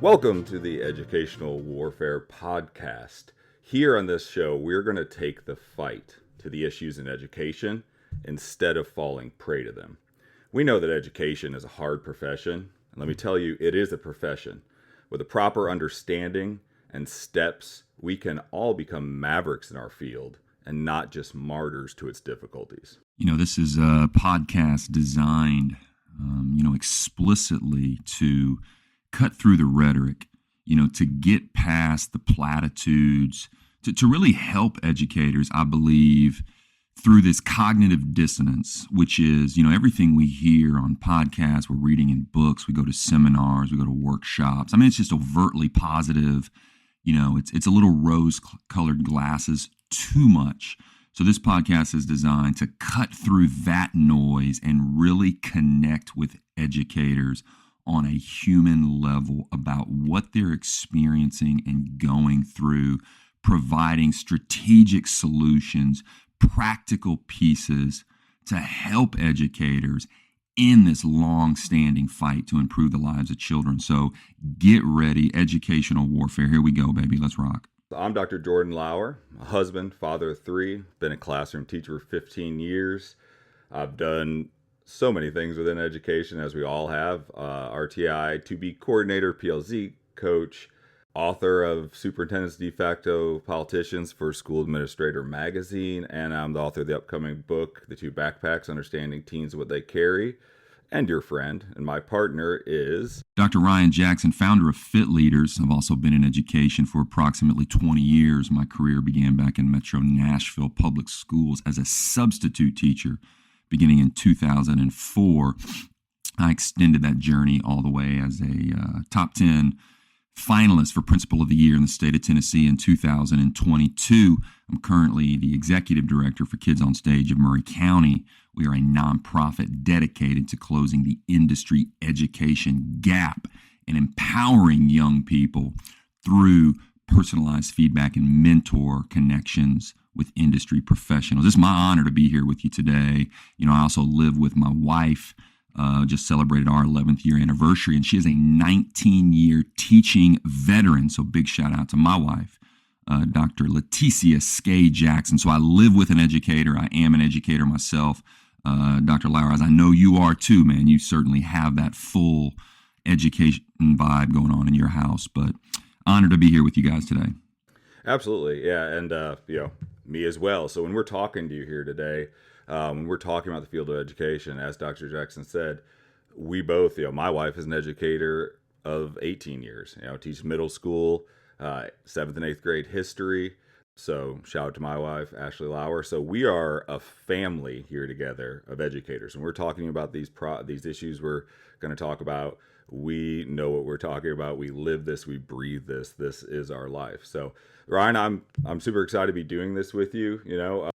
Welcome to the Educational Warfare Podcast. Here on this show, we're going to take the fight to the issues in education instead of falling prey to them. We know that education is a hard profession, and let me tell you, it is a profession. With a proper understanding and steps, we can all become mavericks in our field and not just martyrs to its difficulties. This is a podcast designed, explicitly to cut through the rhetoric, to get past the platitudes, to really help educators, I believe, through this cognitive dissonance, which is, everything we hear on podcasts, we're reading in books, we go to seminars, we go to workshops. I mean, it's just overtly positive. It's a little rose-colored glasses, too much. So this podcast is designed to cut through that noise and really connect with educators on a human level about what they're experiencing and going through, providing strategic solutions, practical pieces to help educators in this long-standing fight to improve the lives of children. So get ready, educational warfare. Here we go, baby. Let's rock. I'm Dr. Jordan Lauer, a husband, father of three, been a classroom teacher for 15 years. I've done so many things within education, as we all have. RTI, 2B coordinator, PLZ coach, author of Superintendent's De Facto Politicians for School Administrator magazine, and I'm the author of the upcoming book, The Two Backpacks, Understanding Teens and What They Carry, and your friend. And my partner is Dr. Ryan Jackson, founder of Fit Leaders. I've also been in education for approximately 20 years. My career began back in Metro Nashville Public Schools as a substitute teacher, beginning in 2004. I extended that journey all the way as a top 10 finalist for Principal of the Year in the state of Tennessee in 2022. I'm currently the executive director for Kids on Stage of Murray County. We are a nonprofit dedicated to closing the industry education gap and empowering young people through personalized feedback and mentor connections with industry professionals. It's my honor to be here with you today. I also live with my wife, just celebrated our 11th year anniversary, and she is a 19-year teaching veteran. So big shout out to my wife, Dr. Leticia Skay Jackson. So I live with an educator. I am an educator myself. Dr. Lauer, as I know you are too, man. You certainly have that full education vibe going on in your house, but honored to be here with you guys today. Absolutely. Yeah. And, me as well. So when we're talking to you here today, when we're talking about the field of education, as Dr. Jackson said, we both, my wife is an educator of 18 years, teach middle school, 7th and 8th grade history. So shout out to my wife, Ashley Lauer. So we are a family here together of educators, and we're talking about these issues we're going to talk about. We know what we're talking about. We live this, we breathe this. This is our life. So Ryan, I'm super excited to be doing this with you.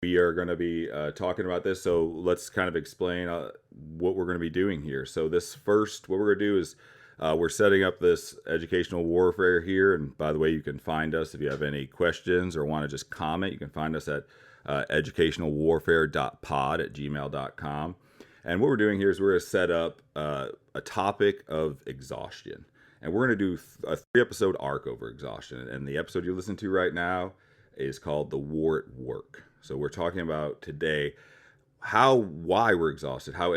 We are going to be talking about this. So let's kind of explain what we're going to be doing here. So what we're going to do is we're setting up this educational warfare here. And by the way, you can find us if you have any questions or want to just comment. You can find us at educationalwarfare.pod@gmail.com. And what we're doing here is we're going to set up a topic of exhaustion. And we're going to do a 3-episode arc over exhaustion. And the episode you're listening to right now is called The War at Work. So we're talking about today why we're exhausted, how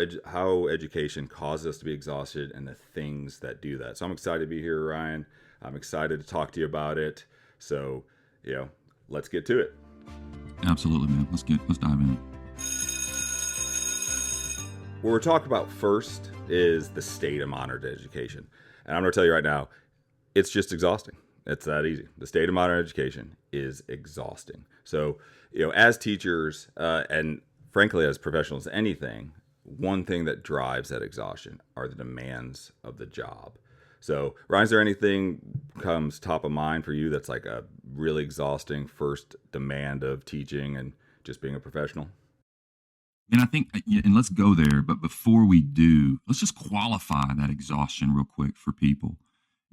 education causes us to be exhausted, and the things that do that. So I'm excited to be here, Ryan. I'm excited to talk to you about it. So, let's get to it. Absolutely, man. Let's dive in. What we're talking about first is the state of modern education. And I'm going to tell you right now, it's just exhausting. It's that easy. The state of modern education is exhausting. So, as teachers and frankly, as professionals, anything, one thing that drives that exhaustion are the demands of the job. So, Ryan, is there anything comes top of mind for you that's like a really exhausting first demand of teaching and just being a professional? And I think, and let's go there, but before we do, let's just qualify that exhaustion real quick for people.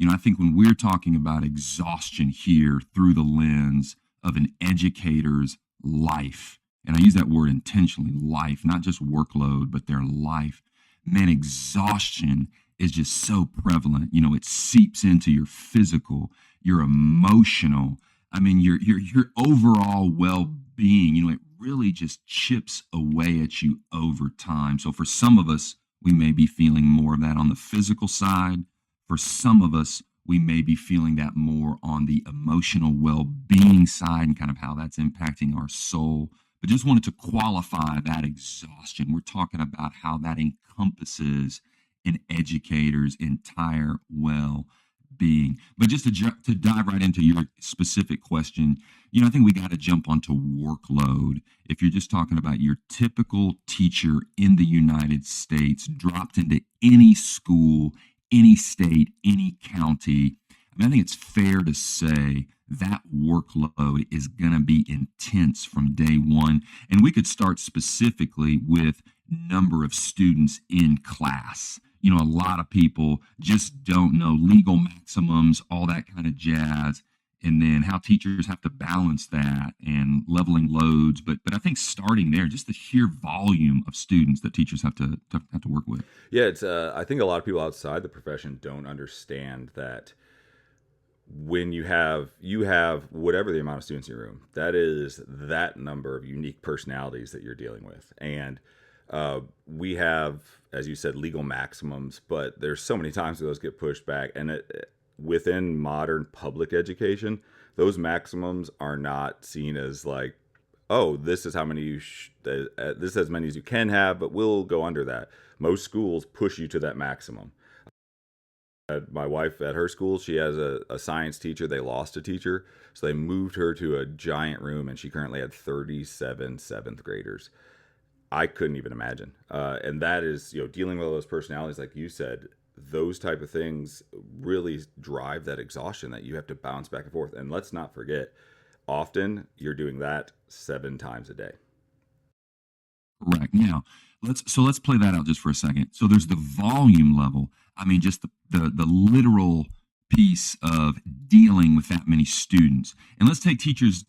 I think when we're talking about exhaustion here through the lens of an educator's life, and I use that word intentionally, life, not just workload, but their life, man, exhaustion is just so prevalent. It seeps into your physical, your emotional, your overall well-being. It really just chips away at you over time. So for some of us, we may be feeling more of that on the physical side. For some of us, we may be feeling that more on the emotional well-being side and kind of how that's impacting our soul. But just wanted to qualify that exhaustion. We're talking about how that encompasses an educator's entire well-being. But just to dive right into your specific question, I think we got to jump onto workload. If you're just talking about your typical teacher in the United States, dropped into any school, any state, any county, I think it's fair to say that workload is going to be intense from day one. And we could start specifically with number of students in class. A lot of people just don't know legal maximums, all that kind of jazz, and then how teachers have to balance that and leveling loads. But I think starting there, just the sheer volume of students that teachers have to work with. Yeah, it's. I think a lot of people outside the profession don't understand that when you have whatever the amount of students in your room, that is that number of unique personalities that you're dealing with. And we have, as you said, legal maximums, but there's so many times those get pushed back. And within modern public education, those maximums are not seen as like, oh, this is how many this is as many as you can have, but we'll go under that. Most schools push you to that maximum. My wife at her school, she has a science teacher. They lost a teacher, so they moved her to a giant room, and she currently had 37 seventh graders. I couldn't even imagine. And that is, dealing with all those personalities, like you said, those type of things really drive that exhaustion that you have to bounce back and forth. And let's not forget, often you're doing that 7 times a day. Correct. Now, let's play that out just for a second. So there's the volume level. Just the literal piece of dealing with that many students. And let's take teachers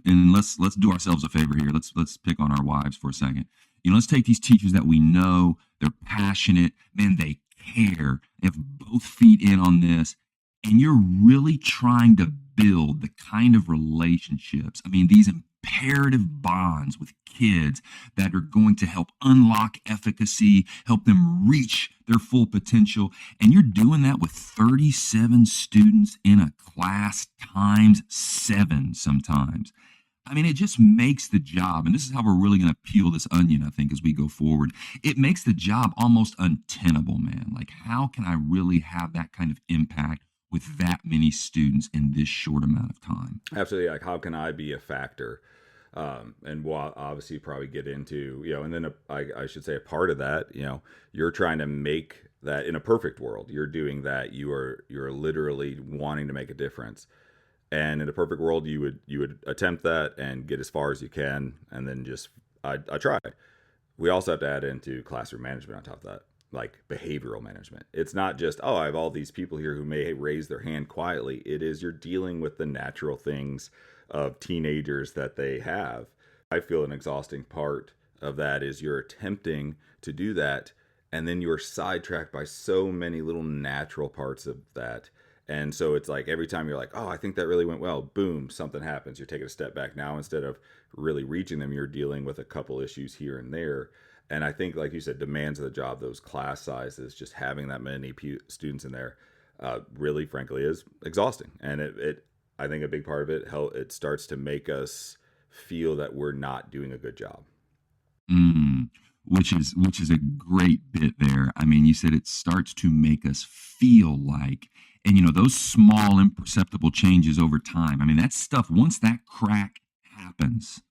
and let's do ourselves a favor here. Let's pick on our wives for a second. Let's take these teachers that we know, they're passionate, man, they care. They have both feet in on this, and you're really trying to build the kind of relationships, these imperative bonds with kids that are going to help unlock efficacy, help them reach their full potential. And you're doing that with 37 students in a class times 7 sometimes. It just makes the job, and this is how we're really going to peel this onion, I think, as we go forward. It makes the job almost untenable, man. Like, how can I really have that kind of impact with that many students in this short amount of time? Absolutely. Like, how can I be a factor? And we'll obviously probably get into, and then I should say a part of that, you're trying to make that in a perfect world. You're doing that. You're literally wanting to make a difference. And in a perfect world, you would attempt that and get as far as you can, and then just I tried. We also have to add into classroom management on top of that, like behavioral management. It's not just, I have all these people here who may raise their hand quietly. It is, you're dealing with the natural things of teenagers that they have. I feel an exhausting part of that is you're attempting to do that, and then you're sidetracked by so many little natural parts of that. And so it's like every time you're like, I think that really went well, boom, something happens. You're taking a step back now. Instead of really reaching them, you're dealing with a couple issues here and there. And I think, like you said, demands of the job, those class sizes, just having that many students in there, really, frankly, is exhausting. And I think a big part of it starts to make us feel that we're not doing a good job. Which is a great bit there. You said it starts to make us feel like, and those small imperceptible changes over time. That stuff, once that crack happens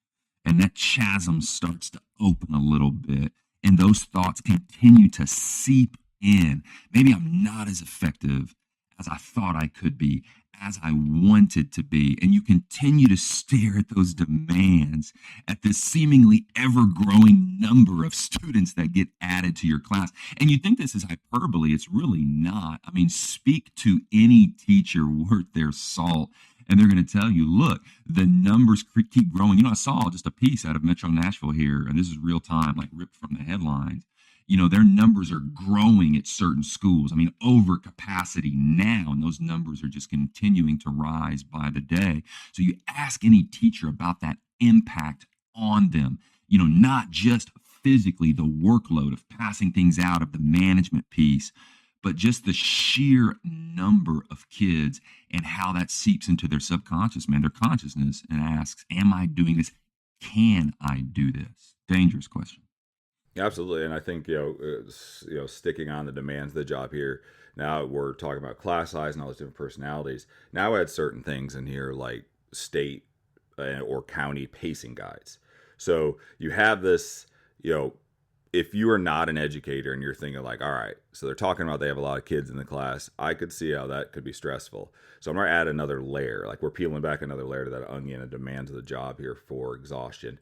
and that chasm starts to open a little bit and those thoughts continue to seep in, maybe I'm not as effective as I thought I could be, as I wanted to be. And you continue to stare at those demands, at this seemingly ever-growing number of students that get added to your class. And you think this is hyperbole. It's really not. Speak to any teacher worth their salt, and they're going to tell you, look, the numbers keep growing. I saw just a piece out of Metro Nashville here, and this is real time, like ripped from the headlines. their numbers are growing at certain schools. I mean, over capacity now, and those numbers are just continuing to rise by the day. So you ask any teacher about that impact on them, not just physically the workload of passing things out, of the management piece, but just the sheer number of kids and how that seeps into their subconscious, man, their consciousness, and asks, am I doing this? Can I do this? Dangerous question. Absolutely, and I think sticking on the demands of the job here. Now we're talking about class size and all those different personalities. Now I had certain things in here like state or county pacing guides. So you have this, if you are not an educator and you're thinking like, all right, so they're talking about they have a lot of kids in the class, I could see how that could be stressful. So I'm going to add another layer, like we're peeling back another layer to that onion and demands of the job here for exhaustion.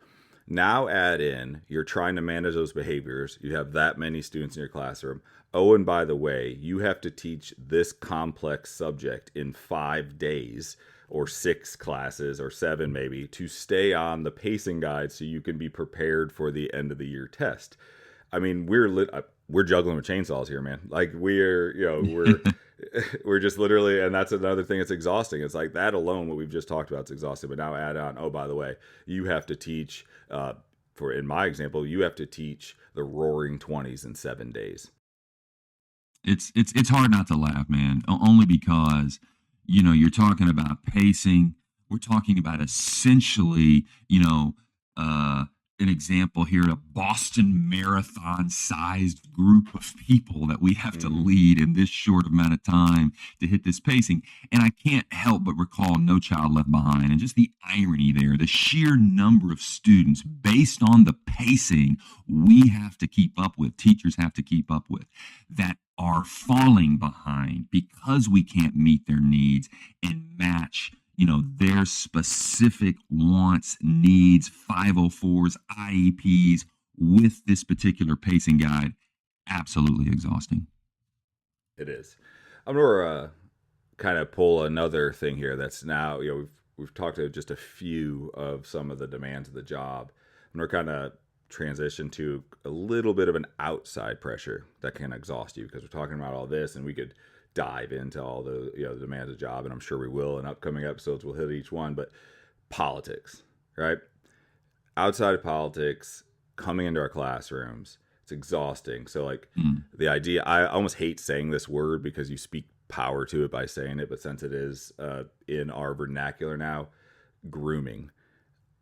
Now add in, you're trying to manage those behaviors. You have that many students in your classroom. Oh, and by the way, you have to teach this complex subject in 5 days or 6 classes or 7 maybe to stay on the pacing guide so you can be prepared for the end of the year test. I mean, we're juggling with chainsaws here, man. Like we're just literally, and that's another thing. It's exhausting. It's like that alone, what we've just talked about, is exhausting. But now add on, oh, by the way, you have to teach, in my example, you have to teach the Roaring 20s in 7 days. It's hard not to laugh, man. Only because, you're talking about pacing. We're talking about essentially, an example here, a Boston Marathon sized group of people that we have to lead in this short amount of time to hit this pacing. And I can't help but recall No Child Left Behind, and just the irony there, the sheer number of students based on the pacing we have to keep up with, teachers have to keep up with, that are falling behind because we can't meet their needs and match their specific wants, needs, 504s, IEPs with this particular pacing guide. Absolutely exhausting. It is. I'm going to kind of pull another thing here that's now, we've talked to just a few of some of the demands of the job. I'm going to kind of transition to a little bit of an outside pressure that can exhaust you, because we're talking about all this and we could dive into all the the demands of the job, and I'm sure we will in upcoming episodes. We'll hit each one. But politics, right? Outside of politics, coming into our classrooms, it's exhausting. So like the idea, I almost hate saying this word because you speak power to it by saying it, but since it is in our vernacular now, grooming.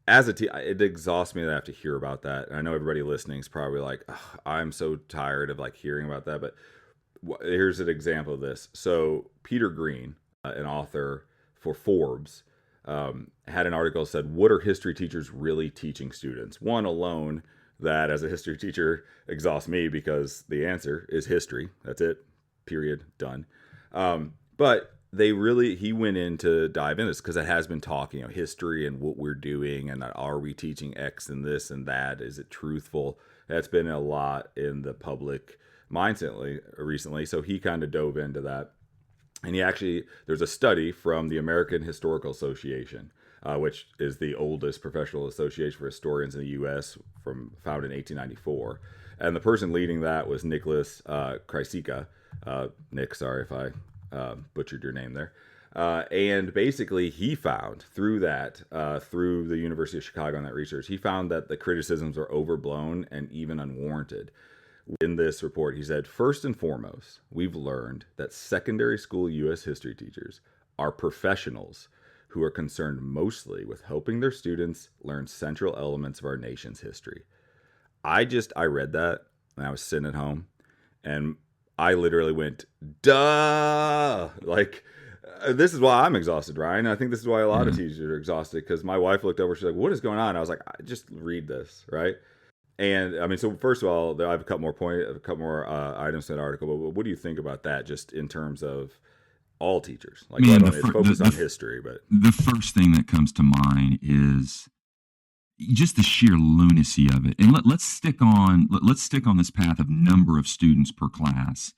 As it exhausts me that I have to hear about that. And I know everybody listening is probably like, I'm so tired of like hearing about that, but here's an example of this. So Peter Green, an author for Forbes, had an article that said, what are history teachers really teaching students? One alone, that as a history teacher exhausts me because the answer is history. That's it. Period. Done. But he went in to dive into this because it has been talking, history and what we're doing, and are we teaching X and this and that? Is it truthful? That's been a lot in the public mindset recently. So he kind of dove into that. And there's a study from the American Historical Association, which is the oldest professional association for historians in the U.S., founded in 1894. And the person leading that was Nicholas Krysika. Nick, sorry if I butchered your name there. And basically he found through the University of Chicago and that research, he found that the criticisms are overblown and even unwarranted. In this report, he said, first and foremost, we've learned that secondary school U.S. history teachers are professionals who are concerned mostly with helping their students learn central elements of our nation's history. I read that and I was sitting at home and I literally went, duh! Like, this is why I'm exhausted, Ryan. I think this is why a lot of teachers are exhausted, because my wife looked over, she's like, what is going on? I was like, just read this, right? And I mean, so first of all, I have a couple more items in that article. But what do you think about that, just in terms of all teachers? Like, it's focused on history, but the first thing that comes to mind is just the sheer lunacy of it. And let's stick on this path of number of students per class,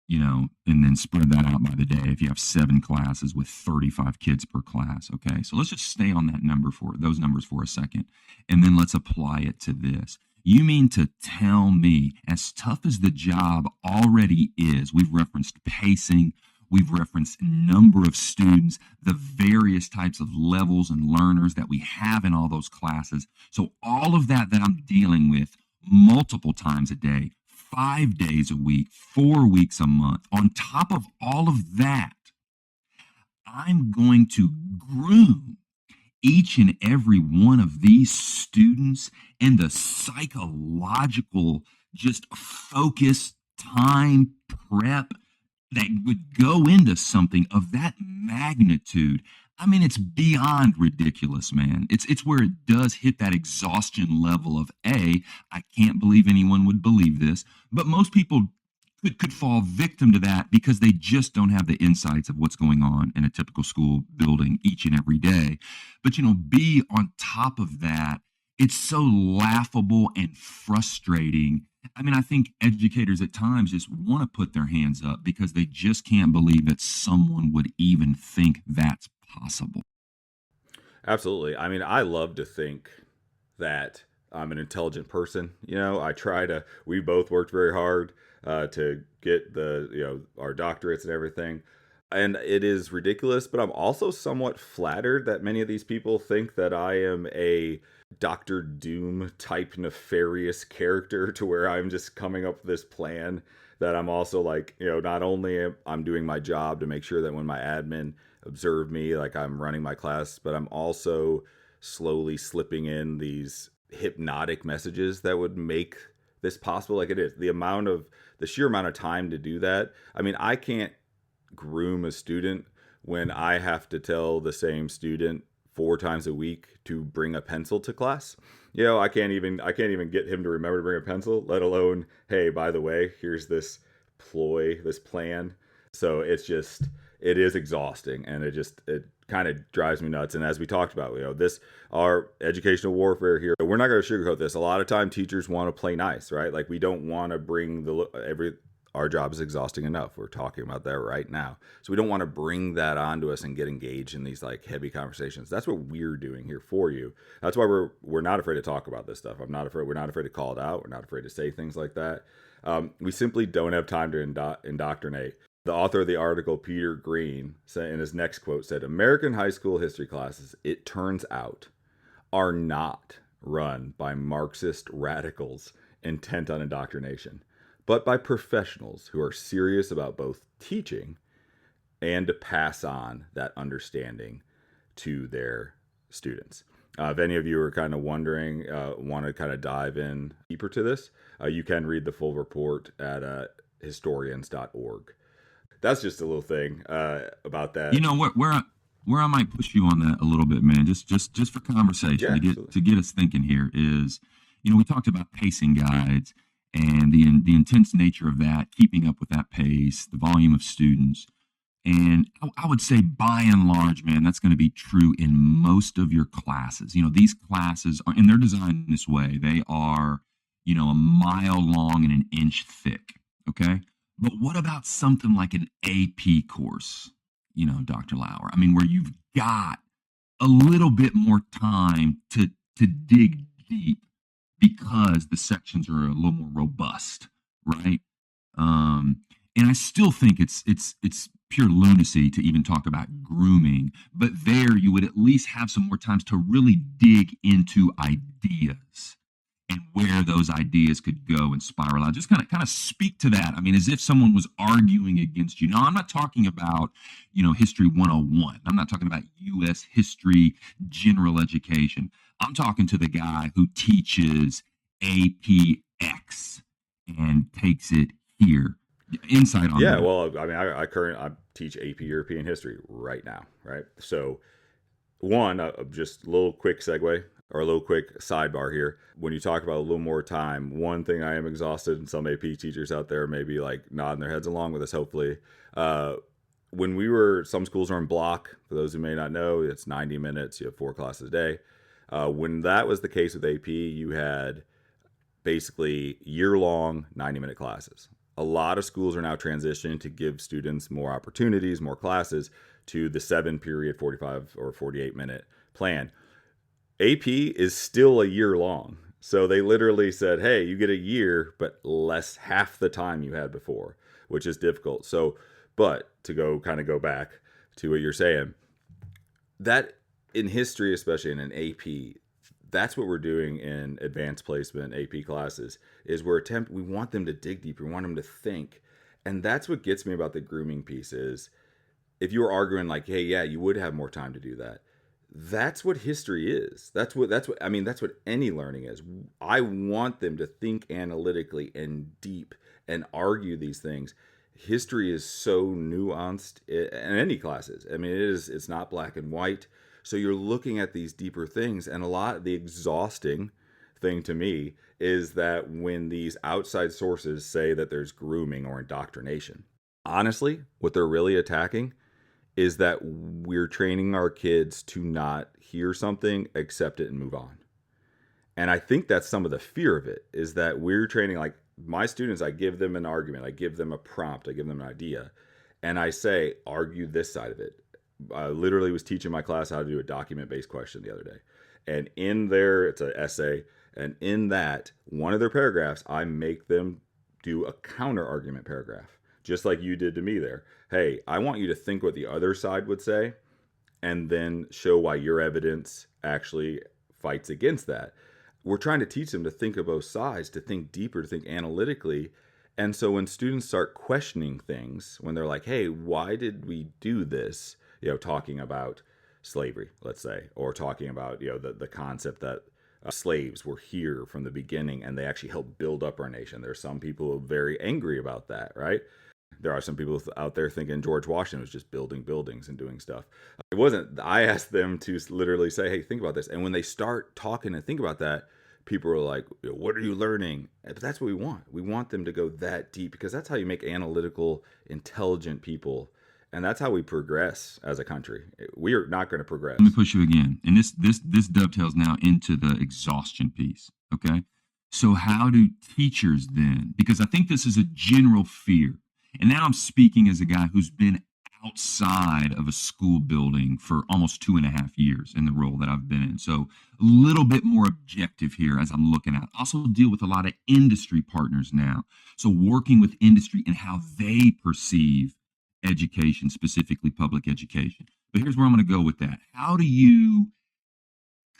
and then spread that out by the day. If you have 7 classes with 35 kids per class, okay. So let's just stay on those numbers for a second, and then let's apply it to this. You mean to tell me, as tough as the job already is, we've referenced pacing, we've referenced number of students, the various types of levels and learners that we have in all those classes. So all of that I'm dealing with multiple times a day, 5 days a week, 4 weeks a month, on top of all of that, I'm going to groom each and every one of these students and the psychological, just focus, time, prep that would go into something of that magnitude. I mean, it's beyond ridiculous, man. It's where it does hit that exhaustion level of I can't believe anyone would believe this, but most people could fall victim to that because they just don't have the insights of what's going on in a typical school building each and every day. But, B, on top of that, it's so laughable and frustrating. I mean, I think educators at times just want to put their hands up because they just can't believe that someone would even think that's possible. Absolutely. I mean, I love to think that I'm an intelligent person. We both worked very hard to get our doctorates and everything. And it is ridiculous, but I'm also somewhat flattered that many of these people think that I am a Dr. Doom type nefarious character, to where I'm just coming up with this plan that I'm also like, not only am I'm doing my job to make sure that when my admin observe me, like I'm running my class, but I'm also slowly slipping in these hypnotic messages that would make this possible. Like, it is the sheer amount of time to do that. I mean, I can't groom a student when I have to tell the same student 4 times a week to bring a pencil to class. I can't even get him to remember to bring a pencil, let alone, hey, by the way, here's this plan. So it is exhausting, and it kind of drives me nuts. And as we talked about, our educational warfare here, we're not going to sugarcoat this. A lot of time teachers want to play nice, right? Like, we don't want to bring our job is exhausting enough. We're talking about that right now. So we don't want to bring that onto us and get engaged in these like heavy conversations. That's what we're doing here for you. That's why we're not afraid to talk about this stuff. We're not afraid to call it out. We're not afraid to say things like that. We simply don't have time to indoctrinate. The author of the article, Peter Green, in his next quote said, "American high school history classes, it turns out, are not run by Marxist radicals intent on indoctrination, but by professionals who are serious about both teaching and to pass on that understanding to their students." If any of you are kind of wondering, want to kind of dive in deeper to this, you can read the full report at historians.org. That's just a little thing about that. Where I might push you on that a little bit, man, just for conversation, Yeah, to get us thinking here is, we talked about pacing guides and the intense nature of that, keeping up with that pace, the volume of students. And I would say by and large, man, that's going to be true in most of your classes. These classes are, and they're designed this way. They are, a mile long and an inch thick. Okay. But what about something like an AP course, Dr. Lauer? I mean, where you've got a little bit more time to dig deep because the sections are a little more robust, right? And I still think it's pure lunacy to even talk about grooming, but there you would at least have some more times to really dig into ideas and where those ideas could go and spiral out. Just kind of speak to that. I mean, as if someone was arguing against you. Now, I'm not talking about, History 101. I'm not talking about U.S. history, general education. I'm talking to the guy who teaches APX and takes it here. Insight on that. Well, I mean, I teach AP European history right now, right? So, just a little quick segue or a little quick sidebar here. When you talk about a little more time, one thing I am exhausted, and some AP teachers out there may be like nodding their heads along with us, hopefully. Some schools are in block. For those who may not know, it's 90 minutes. You have 4 classes a day. When that was the case with AP, you had basically year-long 90-minute classes. A lot of schools are now transitioning to give students more opportunities, more classes, to the 7-period, 45 or 48-minute plan. AP is still a year long. So they literally said, hey, you get a year, but less half the time you had before, which is difficult. So, but to go back to what you're saying, that in history, especially in an AP, that's what we're doing in advanced placement AP classes is we want them to dig deeper, we want them to think. And that's what gets me about the grooming piece is if you were arguing like, hey, yeah, you would have more time to do that. That's what history is. That's what any learning is. I want them to think analytically and deep and argue these things. History is so nuanced in any classes. I mean, it's not black and white. So you're looking at these deeper things, and a lot of the exhausting thing to me is that when these outside sources say that there's grooming or indoctrination, honestly, what they're really attacking is that we're training our kids to not hear something, accept it, and move on. And I think that's some of the fear of it is that we're training, like my students, I give them an argument, I give them a prompt, I give them an idea, and I say, argue this side of it. I literally was teaching my class how to do a document-based question the other day. And in there, it's an essay, and in that, one of their paragraphs, I make them do a counter argument paragraph, just like you did to me there. Hey, I want you to think what the other side would say, and then show why your evidence actually fights against that. We're trying to teach them to think of both sides, to think deeper, to think analytically. And so when students start questioning things, when they're like, hey, why did we do this? Talking about slavery, let's say, or talking about, the concept that slaves were here from the beginning and they actually helped build up our nation. There are some people who are very angry about that, right? There are some people out there thinking George Washington was just building buildings and doing stuff. It wasn't. I asked them to literally say, hey, think about this. And when they start talking and think about that, people are like, what are you learning? But that's what we want. We want them to go that deep because that's how you make analytical, intelligent people. And that's how we progress as a country. We are not going to progress. Let me push you again. And this dovetails now into the exhaustion piece. Okay. So how do teachers then, because I think this is a general fear. And now I'm speaking as a guy who's been outside of a school building for almost 2.5 years in the role that I've been in. So a little bit more objective here as I'm looking at. I also deal with a lot of industry partners now. So working with industry and how they perceive education, specifically public education. But here's where I'm going to go with that. How do you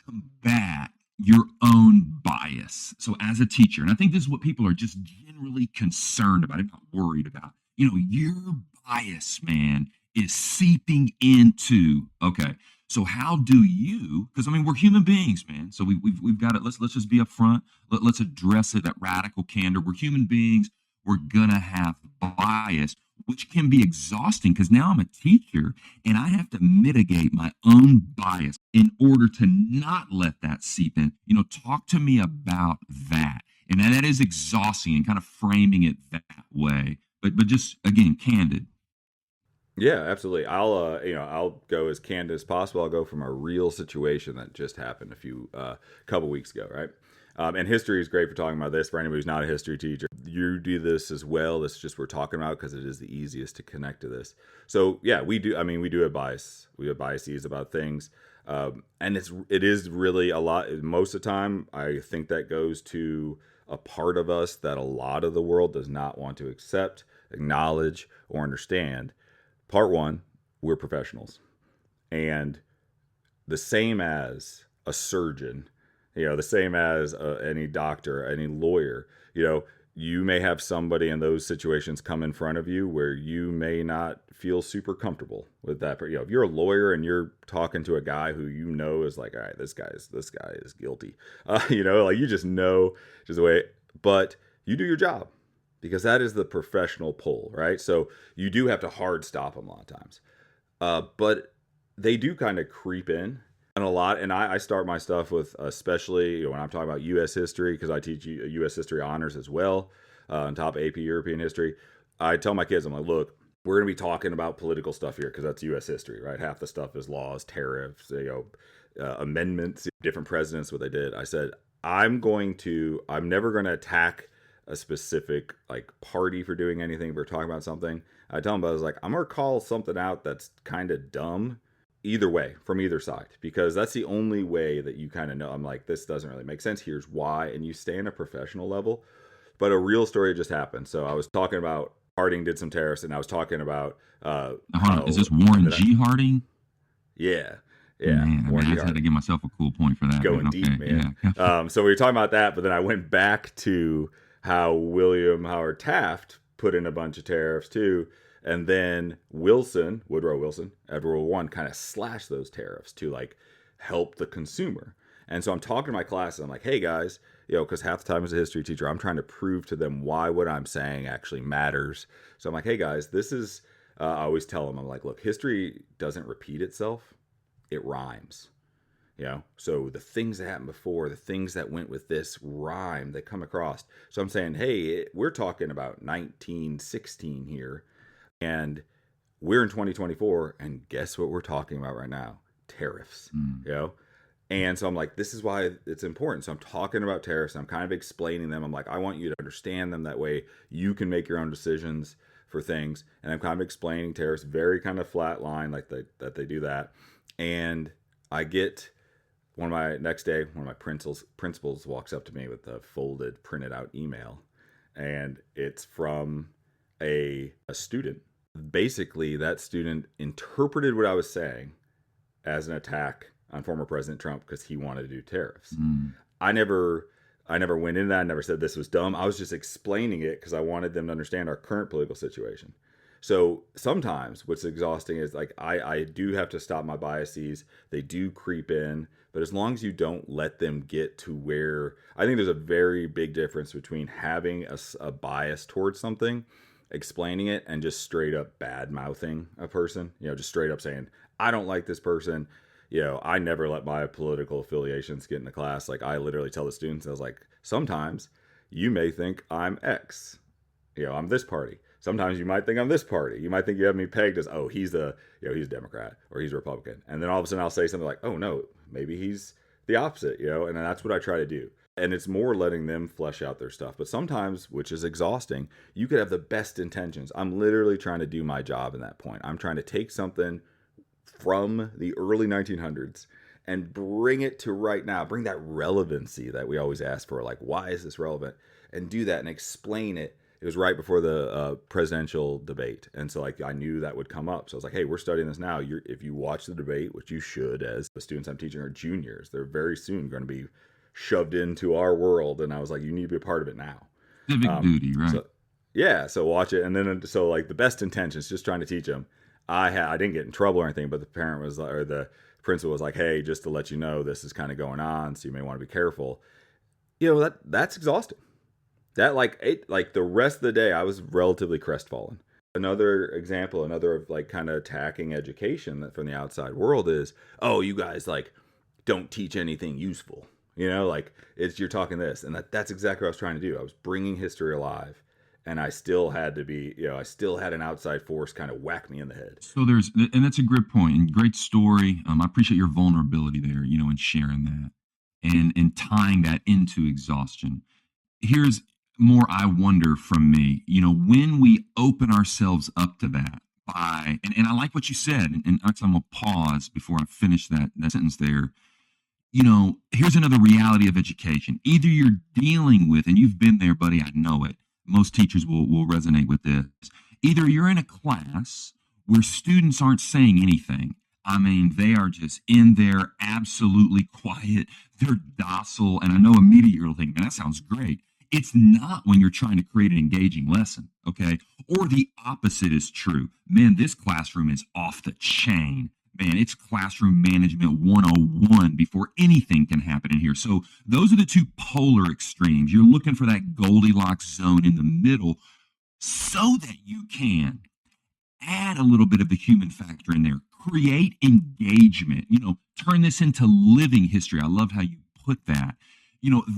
combat your own bias? So as a teacher, and I think this is what people are just generally concerned about, if not worried about, your bias, man, is seeping into, okay, so how do you, because we're human beings, man. So we've got it. Let's just be upfront. Let's address it at radical candor. We're human beings. We're going to have bias, which can be exhausting because now I'm a teacher and I have to mitigate my own bias in order to not let that seep in. Talk to me about that. And that is exhausting and kind of framing it that way. But just, again, candid. Yeah, absolutely. I'll go as candid as possible. I'll go from a real situation that just happened couple weeks ago, right? And history is great for talking about this. For anybody who's not a history teacher, you do this as well. This is just we're talking about because it is the easiest to connect to this. So yeah, we do. We do have bias. We have biases about things, and it is really a lot. Most of the time, I think that goes to a part of us that a lot of the world does not want to accept, acknowledge, or understand. Part one, we're professionals, and the same as a surgeon. The same as any doctor, any lawyer, you may have somebody in those situations come in front of you where you may not feel super comfortable with that. But, if you're a lawyer and you're talking to a guy who is like, all right, this guy is guilty, you just know just the way, but you do your job because that is the professional pull, right? So you do have to hard stop them a lot of times. But they do kind of creep in. And a lot, and I start my stuff with, especially when I'm talking about U.S. history, because I teach U.S. history honors as well, on top of AP European history. I tell my kids, I'm like, look, we're going to be talking about political stuff here because that's U.S. history, right? Half the stuff is laws, tariffs, amendments, different presidents, what they did. I said, I'm never going to attack a specific party for doing anything. If we're talking about something, I tell them, I was like, I'm going to call something out that's kind of dumb, either way, from either side, because that's the only way that you kind of know. I'm like, this doesn't really make sense. Here's why. And you stay on a professional level. But a real story just happened. So I was talking about Harding did some tariffs, and I was talking about Hold on, is how, this Warren G. Harding? yeah, yeah, Man, I Warren mean, I G. just had to Harding. give myself a cool point for that. Going Man. deep, Okay, man. yeah. So we were talking about that, but then I went back to how William Howard Taft put in a bunch of tariffs too, and then Woodrow Wilson, after World War I, kind of slashed those tariffs to like help the consumer. And so I'm talking to my class, and I'm like, hey guys, because half the time as a history teacher, I'm trying to prove to them why what I'm saying actually matters. So I'm like, hey guys, this is. I always tell them, I'm like, look, history doesn't repeat itself; it rhymes. So the things that happened before, the things that went with this rhyme, they come across. So I'm saying, hey, we're talking about 1916 here, and we're in 2024, and guess what we're talking about right now? Tariffs. Mm. And so I'm like, this is why it's important. So I'm talking about tariffs. I'm kind of explaining them. I'm like, I want you to understand them. That way you can make your own decisions for things. And I'm kind of explaining tariffs very kind of flat line, like that they do that. And I get one of my principals walks up to me with a folded, printed out email. And it's from a student. Basically, that student interpreted what I was saying as an attack on former President Trump because he wanted to do tariffs. Mm. I never went into that. I never said this was dumb. I was just explaining it because I wanted them to understand our current political situation. So sometimes what's exhausting is like I do have to stop my biases. They do creep in, but as long as you don't let them get to where I think there's a very big difference between having a bias towards something, explaining it, and just straight up bad mouthing a person. Just straight up saying I don't like this person. I never let my political affiliations get into class. Like I literally tell the students, I was like, sometimes you may think I'm X. I'm this party. Sometimes you might think I'm this party. You might think you have me pegged as, oh, he's he's a Democrat or he's a Republican. And then all of a sudden I'll say something like, oh no, maybe he's the opposite, and then that's what I try to do. And it's more letting them flesh out their stuff. But sometimes, which is exhausting, you could have the best intentions. I'm literally trying to do my job in that point. I'm trying to take something from the early 1900s and bring it to right now, bring that relevancy that we always ask for, like, why is this relevant, and do that and explain it. It was right before the presidential debate, and so like I knew that would come up. So I was like, hey, we're studying this now. If you watch the debate, which you should, as the students I'm teaching are juniors, they're very soon going to be shoved into our world, and I was like, you need to be a part of it now. Civic duty, right? So watch it, and then so like the best intentions, just trying to teach them. I didn't get in trouble or anything, but the parent was, or the principal was like, hey, just to let you know, this is kind of going on, so you may want to be careful. That's exhausting. That like the rest of the day, I was relatively crestfallen. Another example, another like kind of attacking education that from the outside world is, oh, you guys like don't teach anything useful. Like you're talking this, and that's exactly what I was trying to do. I was bringing history alive. And I still had to be, I still had an outside force kind of whack me in the head. So and that's a great point and great story. I appreciate your vulnerability there, in sharing that and tying that into exhaustion. Here's more I wonder from me, when we open ourselves up to that and I like what you said, and actually I'm going to pause before I finish that sentence there. Here's another reality of education. Either you're dealing with, and you've been there, buddy, I know it. Most teachers will resonate with this. Either you're in a class where students aren't saying anything. I mean, they are just in there, absolutely quiet. They're docile. And I know immediately you're thinking, man, that sounds great. It's not when you're trying to create an engaging lesson, okay? Or the opposite is true. Man, this classroom is off the chain. Man, it's classroom management 101 before anything can happen in here. So those are the two polar extremes. You're looking for that Goldilocks zone in the middle so that you can add a little bit of the human factor in there, create engagement, turn this into living history. I love how you put that.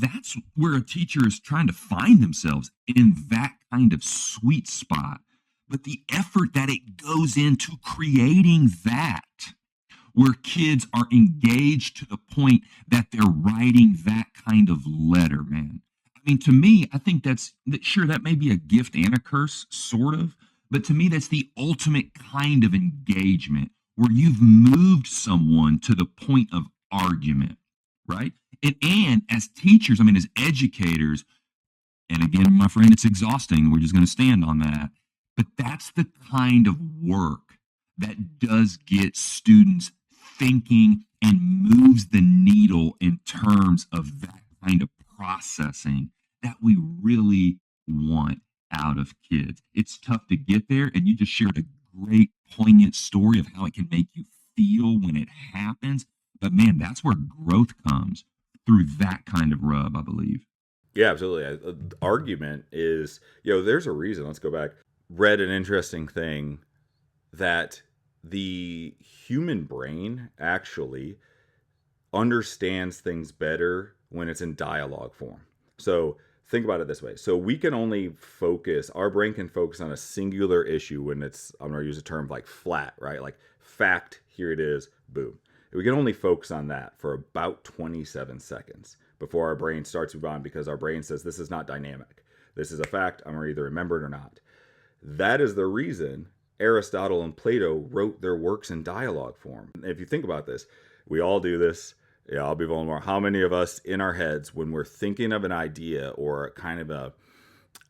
That's where a teacher is trying to find themselves in that kind of sweet spot. But the effort that it goes into creating that, where kids are engaged to the point that they're writing that kind of letter, man. I mean, to me, I think sure, that may be a gift and a curse, sort of. But to me, that's the ultimate kind of engagement where you've moved someone to the point of argument, right? And as teachers, I mean, as educators, and again, my friend, it's exhausting. We're just going to stand on that. But that's the kind of work that does get students thinking and moves the needle in terms of that kind of processing that we really want out of kids. It's tough to get there, and you just shared a great, poignant story of how it can make you feel when it happens. But man, that's where growth comes through that kind of rub, I believe. Yeah, absolutely. Argument is, there's a reason. Let's go back. Read an interesting thing that the human brain actually understands things better when it's in dialogue form. So think about it this way. So we can only focus, our brain can focus on a singular issue when it's, I'm going to use a term like flat, right? Like fact, here it is, boom. We can only focus on that for about 27 seconds before our brain starts to move on, because our brain says this is not dynamic. This is a fact. I'm going to either remember it or not. That is the reason Aristotle and Plato wrote their works in dialogue form. If you think about this, we all do this. Yeah, I'll be vulnerable. How many of us in our heads, when we're thinking of an idea or kind of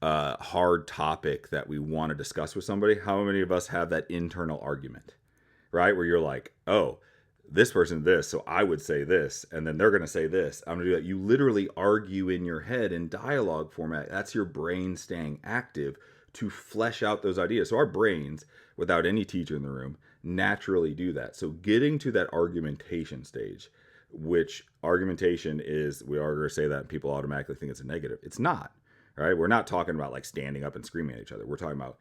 a hard topic that we want to discuss with somebody, how many of us have that internal argument, right? Where you're like, oh, this person this, so I would say this, and then they're going to say this. I'm going to do that. You literally argue in your head in dialogue format. That's your brain staying active to flesh out those ideas. So our brains, without any teacher in the room, naturally do that. So getting to that argumentation stage, which argumentation is, we are going to say that and people automatically think it's a negative. It's not, right? We're not talking about like standing up and screaming at each other. We're talking about,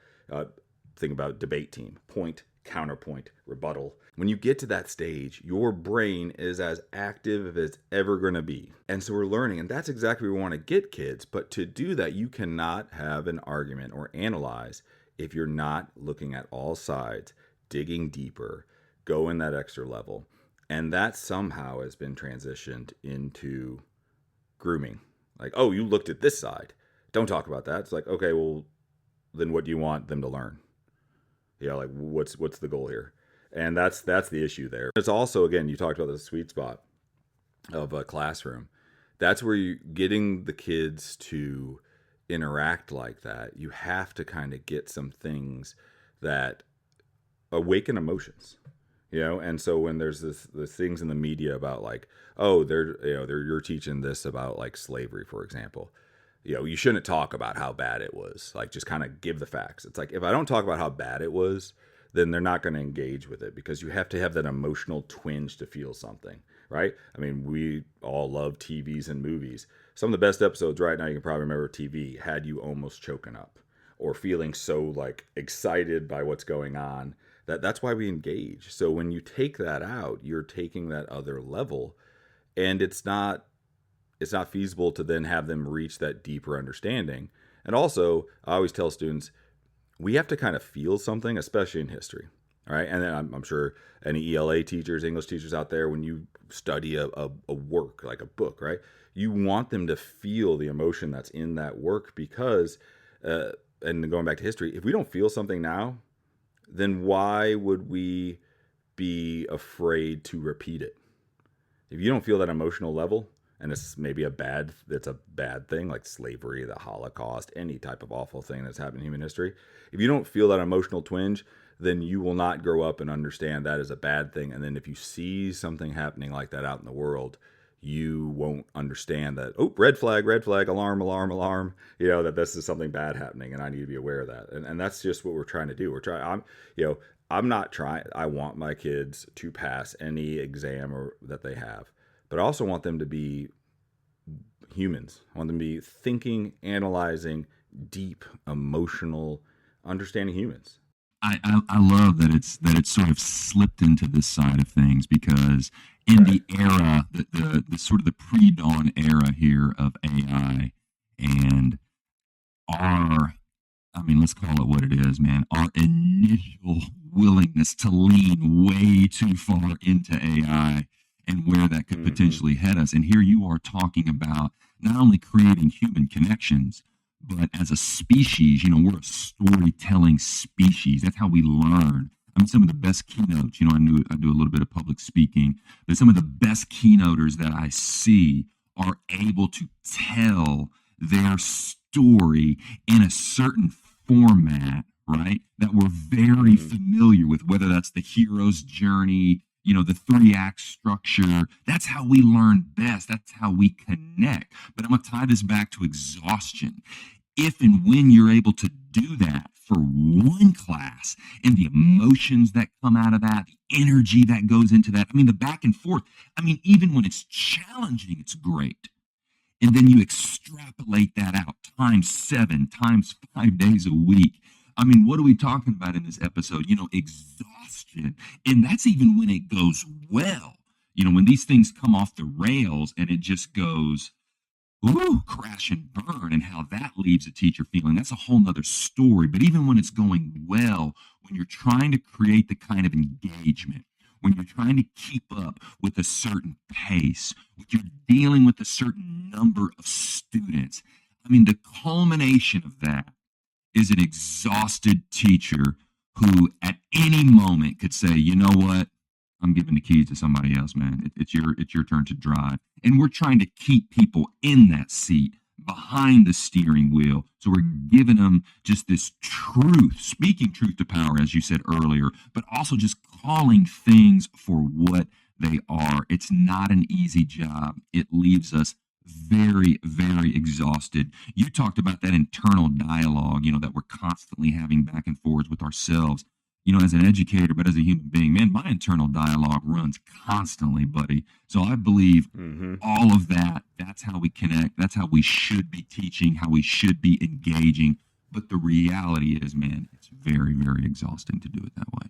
think about debate team, point, counterpoint, rebuttal. When you get to that stage, your brain is as active as it's ever going to be. And so we're learning, and that's exactly where we want to get kids. But to do that, you cannot have an argument or analyze if you're not looking at all sides, digging deeper, going that extra level. And that somehow has been transitioned into grooming. Like, oh, you looked at this side. Don't talk about that. It's like, okay, well, then what do you want them to learn? Like what's the goal here? And that's the issue there. It's also, again, you talked about the sweet spot of a classroom. That's where you're getting the kids to interact like that. You have to kind of get some things that awaken emotions, and so when there's the things in the media about like, oh, you're teaching this about like slavery, for example. You shouldn't talk about how bad it was. Like, just kind of give the facts. It's like, if I don't talk about how bad it was, then they're not going to engage with it, because you have to have that emotional twinge to feel something, right? I mean, we all love TVs and movies. Some of the best episodes right now, you can probably remember TV, had you almost choking up or feeling so like excited by what's going on. That's why we engage. So when you take that out, you're taking that other level, and it's not feasible to then have them reach that deeper understanding. And also, I always tell students, we have to kind of feel something, especially in history. All right. And then I'm sure any ELA teachers, English teachers out there, when you study a work, like a book, right, you want them to feel the emotion that's in that work, because, and going back to history, if we don't feel something now, then why would we be afraid to repeat it? If you don't feel that emotional level, and it's maybe it's a bad thing, like slavery, the Holocaust, any type of awful thing that's happened in human history. If you don't feel that emotional twinge, then you will not grow up and understand that is a bad thing. And then if you see something happening like that out in the world, you won't understand that, oh, red flag, alarm, that this is something bad happening and I need to be aware of that. And that's just what we're trying to do. I'm not trying, I want my kids to pass any exam that they have. But I also want them to be humans. I want them to be thinking, analyzing, deep, emotional, understanding humans. I love that it's sort of slipped into this side of things, because in the era, the sort of the pre-dawn era here of AI, and let's call it what it is, man, our initial willingness to lean way too far into AI and where that could potentially head us. And here you are talking about not only creating human connections, but as a species, we're a storytelling species. That's how we learn. I mean, some of the best keynotes, I do a little bit of public speaking, but some of the best keynoters that I see are able to tell their story in a certain format, right? That we're very familiar with, whether that's the hero's journey, the 3-act structure. That's how we learn best. That's how we connect. But I'm going to tie this back to exhaustion. If and when you're able to do that for one class and the emotions that come out of that, the energy that goes into that, I mean, the back and forth, I mean, even when it's challenging, it's great. And then you extrapolate that out times 7, times 5 days a week. I mean, what are we talking about in this episode? Exhaustion. And that's even when it goes well. When these things come off the rails and it just goes, crash and burn, and how that leaves a teacher feeling, that's a whole nother story. But even when it's going well, when you're trying to create the kind of engagement, when you're trying to keep up with a certain pace, when you're dealing with a certain number of students, I mean, the culmination of that is an exhausted teacher who at any moment could say, you know what? I'm giving the keys to somebody else, man. It's your turn to drive. And we're trying to keep people in that seat behind the steering wheel. So we're giving them just this truth, speaking truth to power, as you said earlier, but also just calling things for what they are. It's not an easy job. It leaves us very, very exhausted. You talked about that internal dialogue, that we're constantly having back and forth with ourselves. As an educator, but as a human being, man, my internal dialogue runs constantly, buddy. So I believe all of that, that's how we connect. That's how we should be teaching, how we should be engaging. But the reality is, man, it's very, very exhausting to do it that way.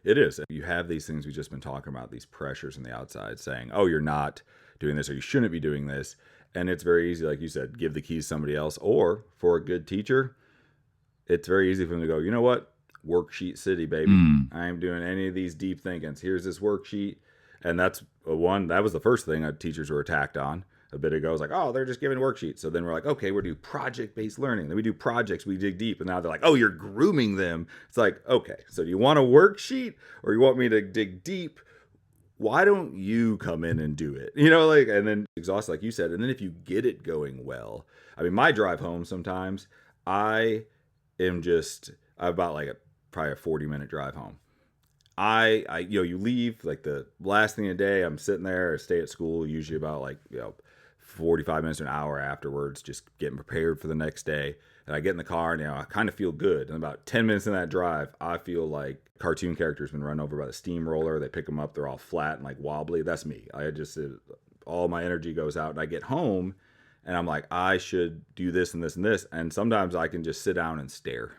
It is. You have these things we've just been talking about, these pressures on the outside saying, oh, you're not doing this or you shouldn't be doing this. And it's very easy, like you said, give the keys to somebody else. Or for a good teacher, it's very easy for them to go, you know what? Worksheet city, baby. I ain't doing any of these deep thinkings. Here's this worksheet. And that was the first thing that teachers were attacked on a bit ago. It was like, oh, they're just giving worksheets. So then we're like, okay, we're doing project-based learning. Then we do projects, we dig deep. And now they're like, oh, you're grooming them. It's like, okay, so do you want a worksheet or you want me to dig deep? Why don't you come in and do it? And then exhausted, like you said. And then if you get it going well, I mean, my drive home sometimes, I am just about probably a 40-minute drive home. You leave like the last thing of the day. I'm sitting there, I stay at school usually about 45 minutes to an hour afterwards, just getting prepared for the next day. And I get in the car and I kind of feel good. And about 10 minutes in that drive, I feel like cartoon characters been run over by the steamroller. They pick them up, they're all flat and wobbly. That's me. All my energy goes out, and I get home and I'm like, I should do this and this and this. And sometimes I can just sit down and stare,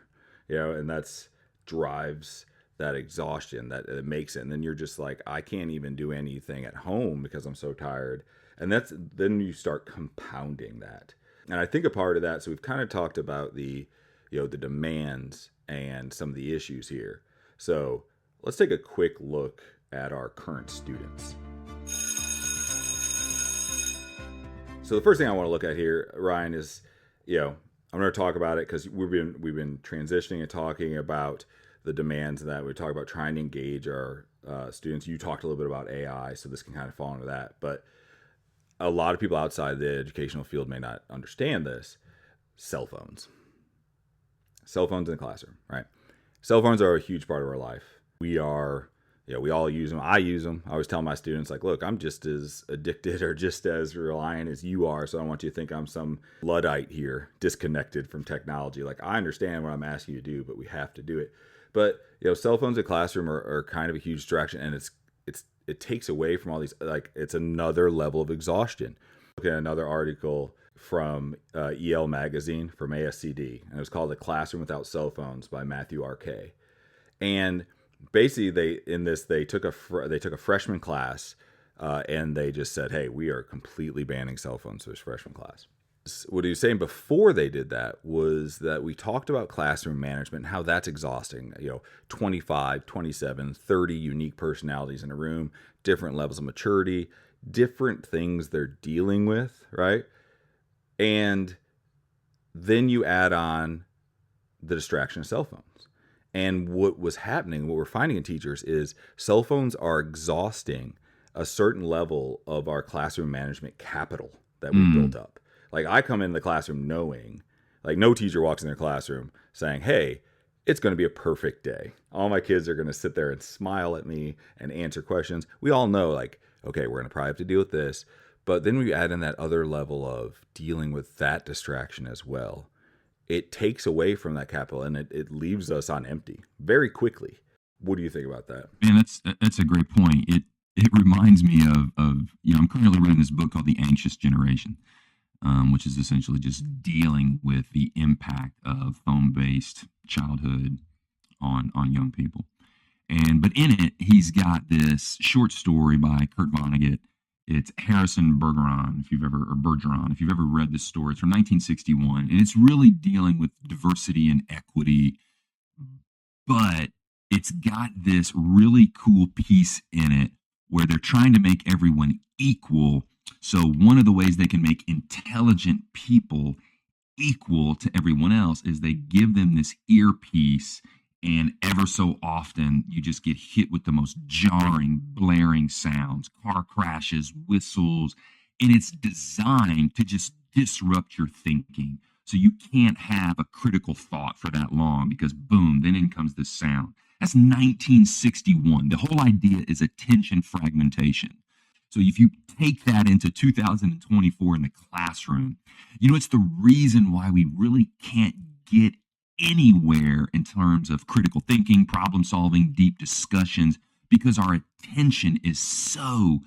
and that's drives that exhaustion that it makes it. And then you're just like, I can't even do anything at home because I'm so tired. And then you start compounding that. And I think a part of that, so we've kind of talked about the demands and some of the issues here. So let's take a quick look at our current students. So the first thing I want to look at here, Ryan, is, I'm going to talk about it because we've been transitioning and talking about the demands of that. We talk about trying to engage our students. You talked a little bit about AI, so this can kind of fall into that. But a lot of people outside the educational field may not understand this. Cell phones in the classroom, right? Cell phones are a huge part of our life. We all use them. I use them. I always tell my students, look, I'm just as addicted or just as reliant as you are. So I don't want you to think I'm some Luddite here, disconnected from technology. I understand what I'm asking you to do, but we have to do it. But, cell phones in the classroom are kind of a huge distraction, and it takes away from all these, it's another level of exhaustion. Look at another article from EL magazine from ASCD, and it was called "The Classroom Without Cell Phones" by Matthew R.K. And basically, they took a freshman class, and they just said, "Hey, we are completely banning cell phones for this freshman class." What he was saying before they did that was that we talked about classroom management and how that's exhausting. 25, 27, 30 unique personalities in a room, different levels of maturity, different things they're dealing with, right? And then you add on the distraction of cell phones. And what was happening, what we're finding in teachers is cell phones are exhausting a certain level of our classroom management capital that we built up. Like I come in the classroom knowing, like no teacher walks in their classroom saying, hey, it's going to be a perfect day. All my kids are going to sit there and smile at me and answer questions. We all know like, okay, we're going to probably have to deal with this. But then we add in that other level of dealing with that distraction as well. It takes away from that capital and it leaves us on empty very quickly. What do you think about that? Man, that's a great point. It reminds me of I'm currently reading this book called The Anxious Generation, which is essentially just dealing with the impact of phone-based childhood on young people. But in it, he's got this short story by Kurt Vonnegut. It's Harrison Bergeron, if you've ever read this story. It's from 1961, and it's really dealing with diversity and equity, but it's got this really cool piece in it where they're trying to make everyone equal. So one of the ways they can make intelligent people equal to everyone else is they give them this earpiece, and ever so often you just get hit with the most jarring, blaring sounds, car crashes, whistles, and it's designed to just disrupt your thinking. So you can't have a critical thought for that long because boom, then in comes this sound. That's 1961. The whole idea is attention fragmentation. So if you take that into 2024 in the classroom, it's the reason why we really can't get anywhere in terms of critical thinking, problem solving, deep discussions, because our attention is so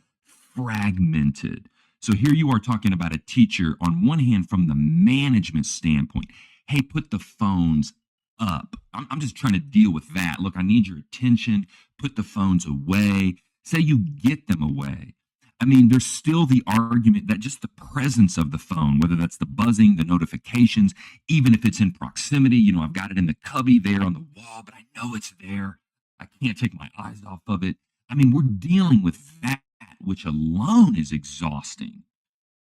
fragmented. So here you are talking about a teacher, on one hand, from the management standpoint, hey, put the phones up. I'm just trying to deal with that. Look, I need your attention. Put the phones away. Say you get them away. I mean, there's still the argument that just the presence of the phone, whether that's the buzzing, the notifications, even if it's in proximity, I've got it in the cubby there on the wall, but I know it's there. I can't take my eyes off of it. I mean, we're dealing with that, which alone is exhausting,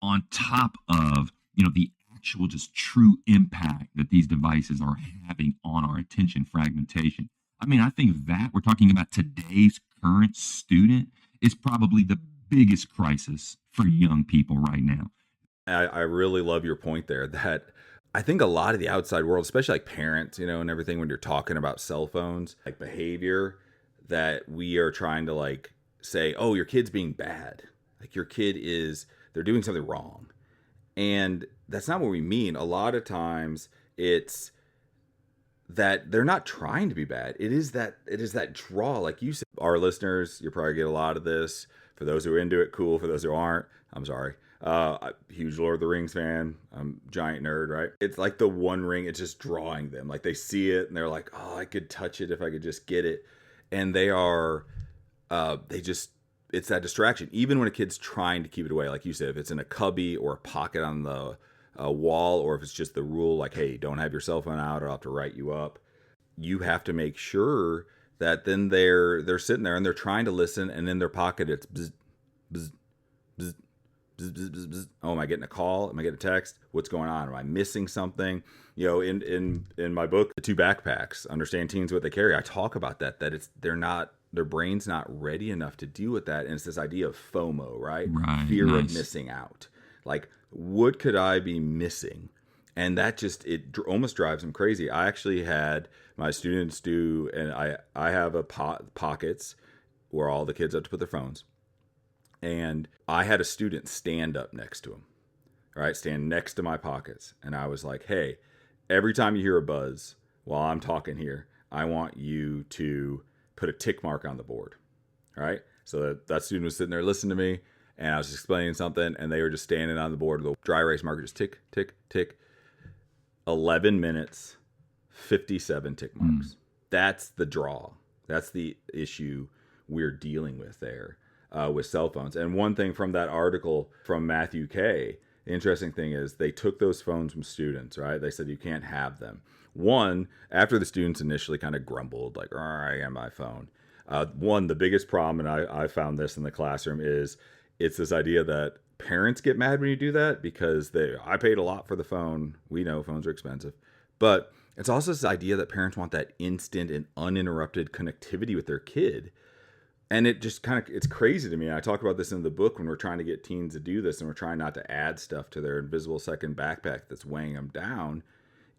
on top of, the actual just true impact that these devices are having on our attention fragmentation. I mean, I think that we're talking about today's current student is probably the biggest crisis for young people right now. I really love your point there that I think a lot of the outside world, especially like parents, and everything, when you're talking about cell phones, like behavior, that we are trying to like say, oh, your kid's being bad. Like your kid they're doing something wrong. And that's not what we mean. A lot of times it's that they're not trying to be bad. It is that draw, like you said. Our listeners, you probably get a lot of this. For those who are into it, cool. For those who aren't, I'm sorry. Huge Lord of the Rings fan. I'm a giant nerd, right? It's like the One Ring. It's just drawing them. Like they see it and they're like, oh, I could touch it if I could just get it. And they are, it's that distraction. Even when a kid's trying to keep it away, like you said, if it's in a cubby or a pocket on the wall, or if it's just the rule, like, hey, don't have your cell phone out or I'll have to write you up. You have to make sure that then they're sitting there and they're trying to listen, and in their pocket it's bzz, bzz, bzz, bzz, bzz, bzz, bzz. Oh, am I getting a call? Am I getting a text? What's going on? Am I missing something? In my book, The Two Backpacks, Understand Teens What They Carry, I talk about that their brain's not ready enough to deal with that. And it's this idea of FOMO, right? Fear of missing out. Like, what could I be missing? And that just, it almost drives them crazy. I actually had my students do, and I have pockets where all the kids have to put their phones. And I had a student stand up next to him, right? Stand next to my pockets. And I was like, hey, every time you hear a buzz while I'm talking here, I want you to put a tick mark on the board, right? So that student was sitting there listening to me, and I was explaining something, and they were just standing on the board with a dry erase marker, just tick, tick, tick. 11 minutes, 57 tick marks. That's the draw. That's the issue we're dealing with there with cell phones. And one thing from that article from Matthew K., the interesting thing is they took those phones from students, right? They said you can't have them. One, after the students initially kind of grumbled, like, I am my phone. The biggest problem, and I found this in the classroom, is it's this idea that parents get mad when you do that because I paid a lot for the phone. We know phones are expensive. But It's also this idea that parents want that instant and uninterrupted connectivity with their kid. And it just it's crazy to me. I talk about this in the book when we're trying to get teens to do this and we're trying not to add stuff to their invisible second backpack that's weighing them down,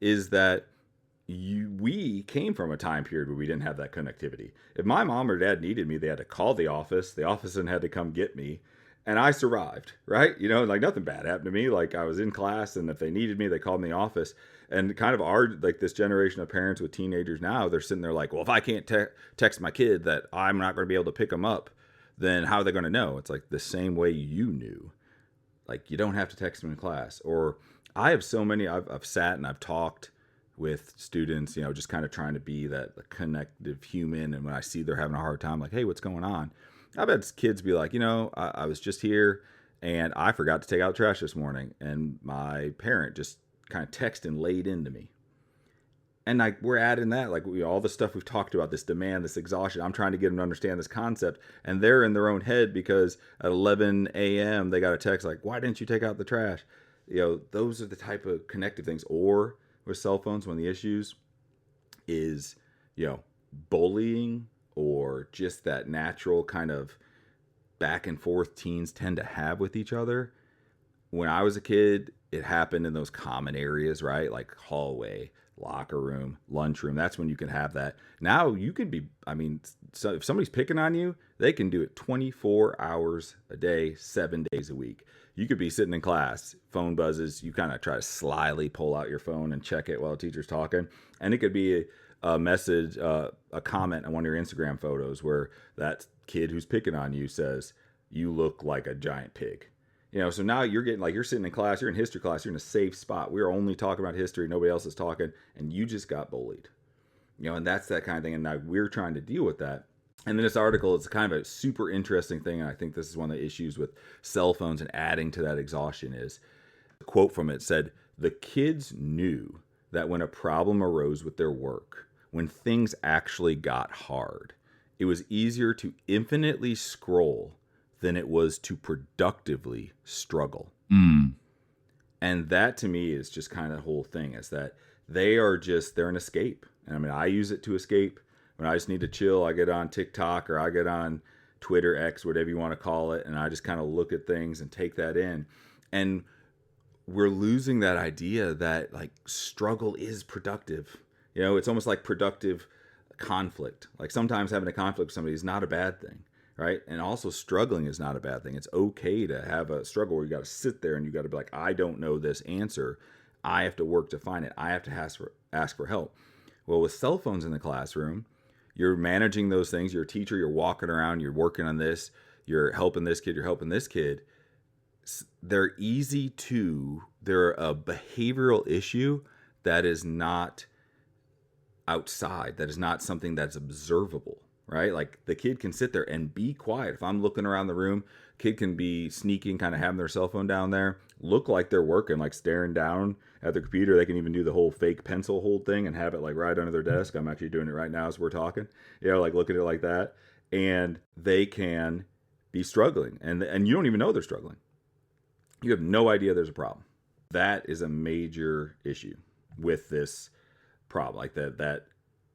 is that we came from a time period where we didn't have that connectivity. If my mom or dad needed me, they had to call the office then had to come get me. And I survived, right? Like nothing bad happened to me. Like I was in class and if they needed me, they called me in the office. And kind of this generation of parents with teenagers now, they're sitting there like, well, if I can't text my kid that I'm not going to be able to pick them up, then how are they going to know? It's like the same way you knew. Like you don't have to text them in class. Or I have so many, I've sat and I've talked with students, just kind of trying to be that connective human. And when I see they're having a hard time, like, hey, what's going on? I've had kids be like, I was just here and I forgot to take out the trash this morning. And my parent just kind of texted and laid into me. And like we're adding that, like all the stuff we've talked about, this demand, this exhaustion. I'm trying to get them to understand this concept. And they're in their own head because at 11 a.m. they got a text like, why didn't you take out the trash? Those are the type of connective things. Or with cell phones, one of the issues is, bullying or just that natural kind of back and forth teens tend to have with each other. When I was a kid, it happened in those common areas, right? Like hallway, locker room, lunchroom. That's when you can have that. Now you can be, so if somebody's picking on you, they can do it 24 hours a day, 7 days a week. You could be sitting in class, phone buzzes, you kind of try to slyly pull out your phone and check it while the teacher's talking. And it could be a message, a comment on one of your Instagram photos where that kid who's picking on you says, you look like a giant pig. So now you're getting like, you're sitting in class, you're in history class, you're in a safe spot. We're only talking about history. Nobody else is talking. And you just got bullied, and that's that kind of thing. And now we're trying to deal with that. And then this article is kind of a super interesting thing. And I think this is one of the issues with cell phones and adding to that exhaustion is a quote from it said, the kids knew that when a problem arose with their work, when things actually got hard, it was easier to infinitely scroll than it was to productively struggle. And that to me is just kind of the whole thing, is that they're an escape. And I use it to escape. When I just need to chill, I get on TikTok or I get on Twitter, X, whatever you want to call it. And I just kind of look at things and take that in. And we're losing that idea that like struggle is productive. It's almost like productive conflict. Like sometimes having a conflict with somebody is not a bad thing. Right. And also struggling is not a bad thing. It's okay to have a struggle where you got to sit there and you got to be like, I don't know this answer. I have to work to find it. I have to ask for help. Well, with cell phones in the classroom, you're managing those things. You're a teacher, you're walking around, you're working on this, you're helping this kid, you're helping this kid. They're a behavioral issue that is not outside, that is not something that's observable. Right? Like the kid can sit there and be quiet. If I'm looking around the room, kid can be sneaking, kind of having their cell phone down there, look like they're working, like staring down at their computer. They can even do the whole fake pencil hold thing and have it like right under their desk. I'm actually doing it right now as we're talking, like look at it like that. And they can be struggling and you don't even know they're struggling. You have no idea there's a problem. That is a major issue with this problem, like that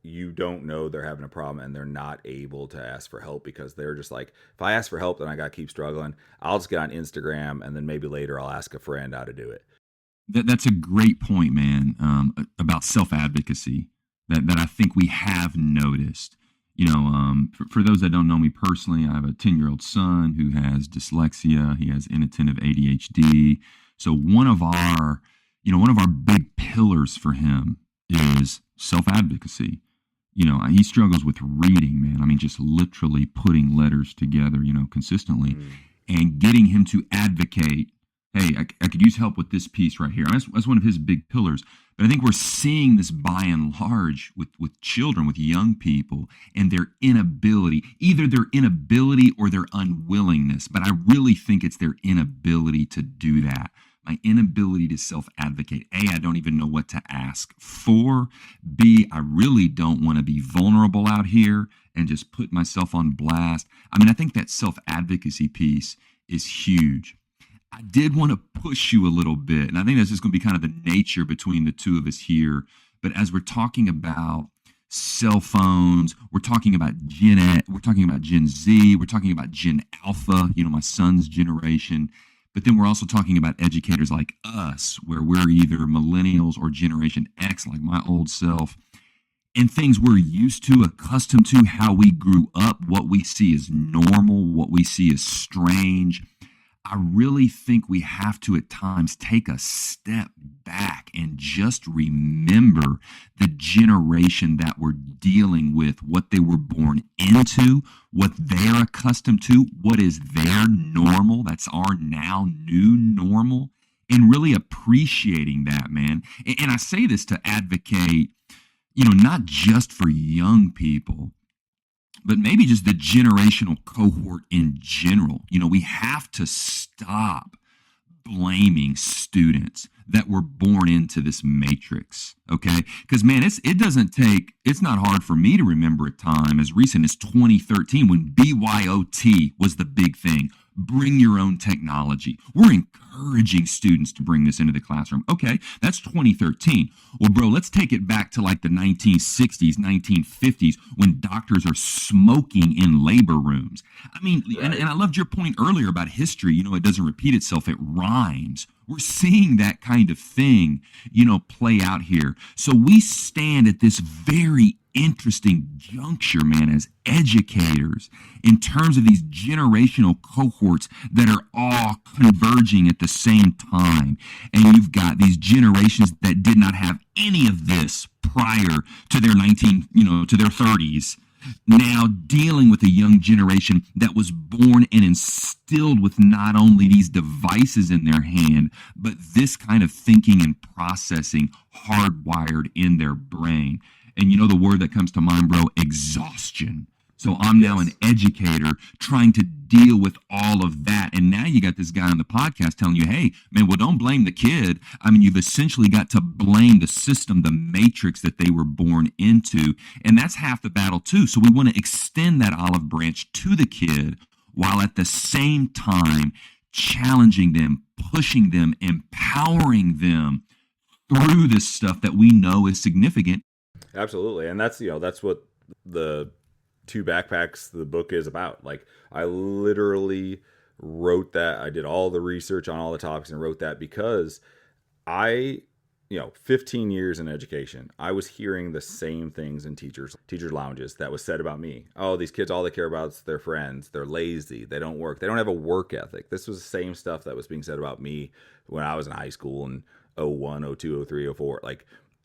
you don't know they're having a problem and they're not able to ask for help because they're just like, if I ask for help, then I got to keep struggling. I'll just get on Instagram and then maybe later I'll ask a friend how to do it. That's a great point, man, about self-advocacy that I think we have noticed. For those that don't know me personally, I have a 10-year-old son who has dyslexia. He has inattentive ADHD. So one of our big pillars for him is self-advocacy. He struggles with reading, man. Just literally putting letters together, consistently and getting him to advocate, hey, I could use help with this piece right here. That's one of his big pillars. But I think we're seeing this by and large with children, with young people, and their inability, either their inability or their unwillingness. But I really think it's their inability to do that. My inability to self-advocate. A, I don't even know what to ask for. B, I really don't want to be vulnerable out here and just put myself on blast. I think that self-advocacy piece is huge. I did want to push you a little bit, and I think that's just going to be kind of the nature between the two of us here. But as we're talking about cell phones, we're talking about we're talking about Gen Z, we're talking about Gen Alpha, my son's generation. But then we're also talking about educators like us, where we're either millennials or Generation X, like my old self, and things we're used to, accustomed to, how we grew up, what we see as normal, what we see as strange. I really think we have to at times take a step back and just remember the generation that we're dealing with, what they were born into, what they're accustomed to, what is their normal, that's our now new normal, and really appreciating that, man. And I say this to advocate, not just for young people, but maybe just the generational cohort in general. We have to stop blaming students that were born into this matrix, okay? Because, man, it's not hard for me to remember a time as recent as 2013 when BYOT was the big thing. Bring your own technology. We're encouraging students to bring this into the classroom. Okay, that's 2013. Well, bro, let's take it back to like the 1960s, 1950s when doctors are smoking in labor rooms. I mean, right. and I loved your point earlier about history. It doesn't repeat itself, it rhymes. We're seeing that kind of thing, play out here. So we stand at this very interesting juncture, man, as educators in terms of these generational cohorts that are all converging at the same time. And you've got these generations that did not have any of this prior to their to their 30s, now dealing with a young generation that was born and instilled with not only these devices in their hand, but this kind of thinking and processing hardwired in their brain. And the word that comes to mind, bro, exhaustion. So I'm now an educator trying to deal with all of that. And now you got this guy on the podcast telling you, hey, man, well, don't blame the kid. I mean, you've essentially got to blame the system, the matrix that they were born into. And that's half the battle, too. So we want to extend that olive branch to the kid while at the same time challenging them, pushing them, empowering them through this stuff that we know is significant. Absolutely. And that's what the Two Backpacks, the book, is about. Like, I literally wrote that. I did all the research on all the topics and wrote that because 15 years in education, I was hearing the same things in teachers' lounges that was said about me. Oh, these kids, all they care about is their friends. They're lazy. They don't work. They don't have a work ethic. This was the same stuff that was being said about me when I was in high school in 01, 02, 03, 04.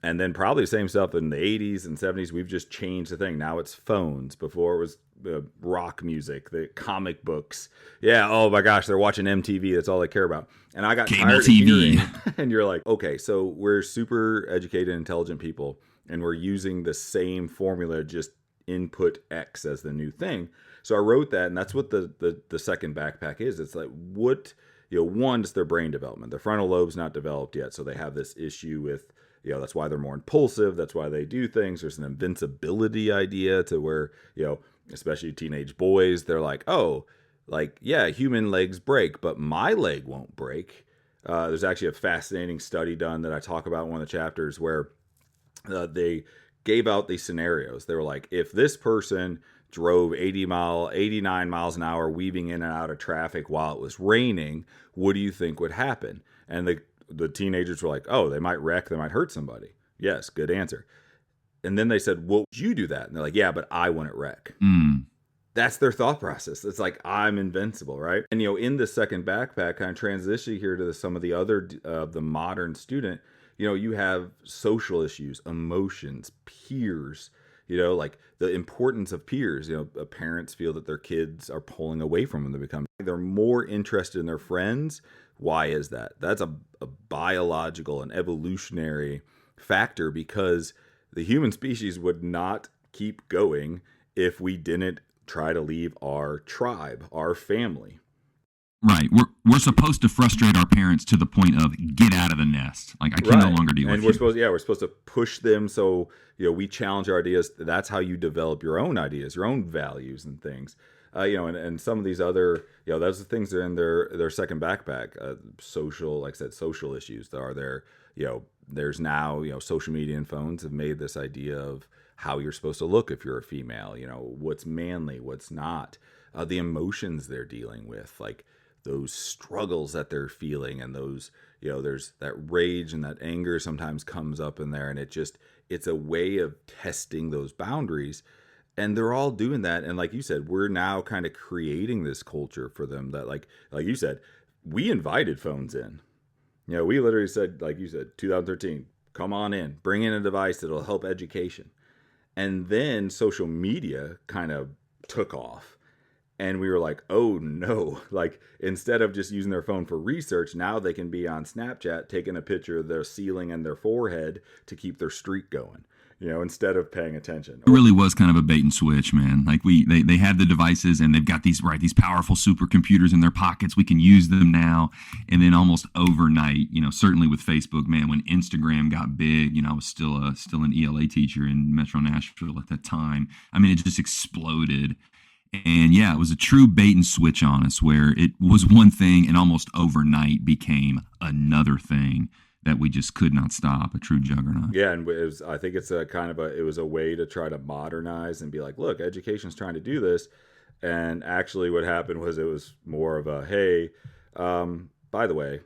And then probably the same stuff in the 80s and 70s. We've just changed the thing. Now it's phones. Before it was rock music, the comic books. Yeah, oh my gosh, they're watching MTV. That's all they care about. And I got tired of hearing. And you're like, okay, so we're super educated, intelligent people, and we're using the same formula, just input X as the new thing. So I wrote that, and that's what the second backpack is. It's like, what, one, it's their brain development. Their frontal lobe's not developed yet, so they have this issue with, that's why they're more impulsive. That's why they do things. There's an invincibility idea to where, especially teenage boys, they're like, oh, human legs break, but my leg won't break. There's actually a fascinating study done that I talk about in one of the chapters where they gave out these scenarios. They were like, if this person drove 89 miles an hour, weaving in and out of traffic while it was raining, what do you think would happen? And the teenagers were like, oh, they might wreck, they might hurt somebody. Yes, good answer. And then they said, well, would you do that? And they're like, yeah, but I wouldn't wreck. That's their thought process. It's like, I'm invincible, right? And, in the second backpack, kind of transition here to some of the other, the modern student, you have social issues, emotions, peers, like the importance of peers. Parents feel that their kids are pulling away from them. They're more interested in their friends. Why is that? That's a biological and evolutionary factor, because the human species would not keep going if we didn't try to leave our tribe, our family. Right. We're supposed to frustrate our parents to the point of get out of the nest. Like, I can no longer deal with you. And we're supposed to push them. So, we challenge our ideas. That's how you develop your own ideas, your own values and things. And some of these other, those are the things that are in their second backpack. Social, like I said, social issues that are there. There's now, social media and phones have made this idea of how you're supposed to look if you're a female, what's manly, what's not, the emotions they're dealing with, like those struggles that they're feeling, and those, there's that rage and that anger sometimes comes up in there, and it's a way of testing those boundaries. And they're all doing that. And like you said, we're now kind of creating this culture for them that, like you said, we invited phones in. We literally said, like you said, 2013, come on in, bring in a device that'll help education. And then social media kind of took off. And we were like, oh no, like instead of just using their phone for research, now they can be on Snapchat taking a picture of their ceiling and their forehead to keep their streak going, instead of paying attention. It really was kind of a bait and switch, man. Like they have the devices, and they've got these powerful supercomputers in their pockets. We can use them now. And then almost overnight, certainly with Facebook, man, when Instagram got big, I was still an ELA teacher in Metro Nashville at that time. I mean, it just exploded. And yeah, it was a true bait and switch on us, where it was one thing and almost overnight became another thing that we just could not stop, a true juggernaut. Yeah, and I think it's it was a way to try to modernize and be like, look, education's trying to do this. And actually what happened was it was more of a, hey, by the way,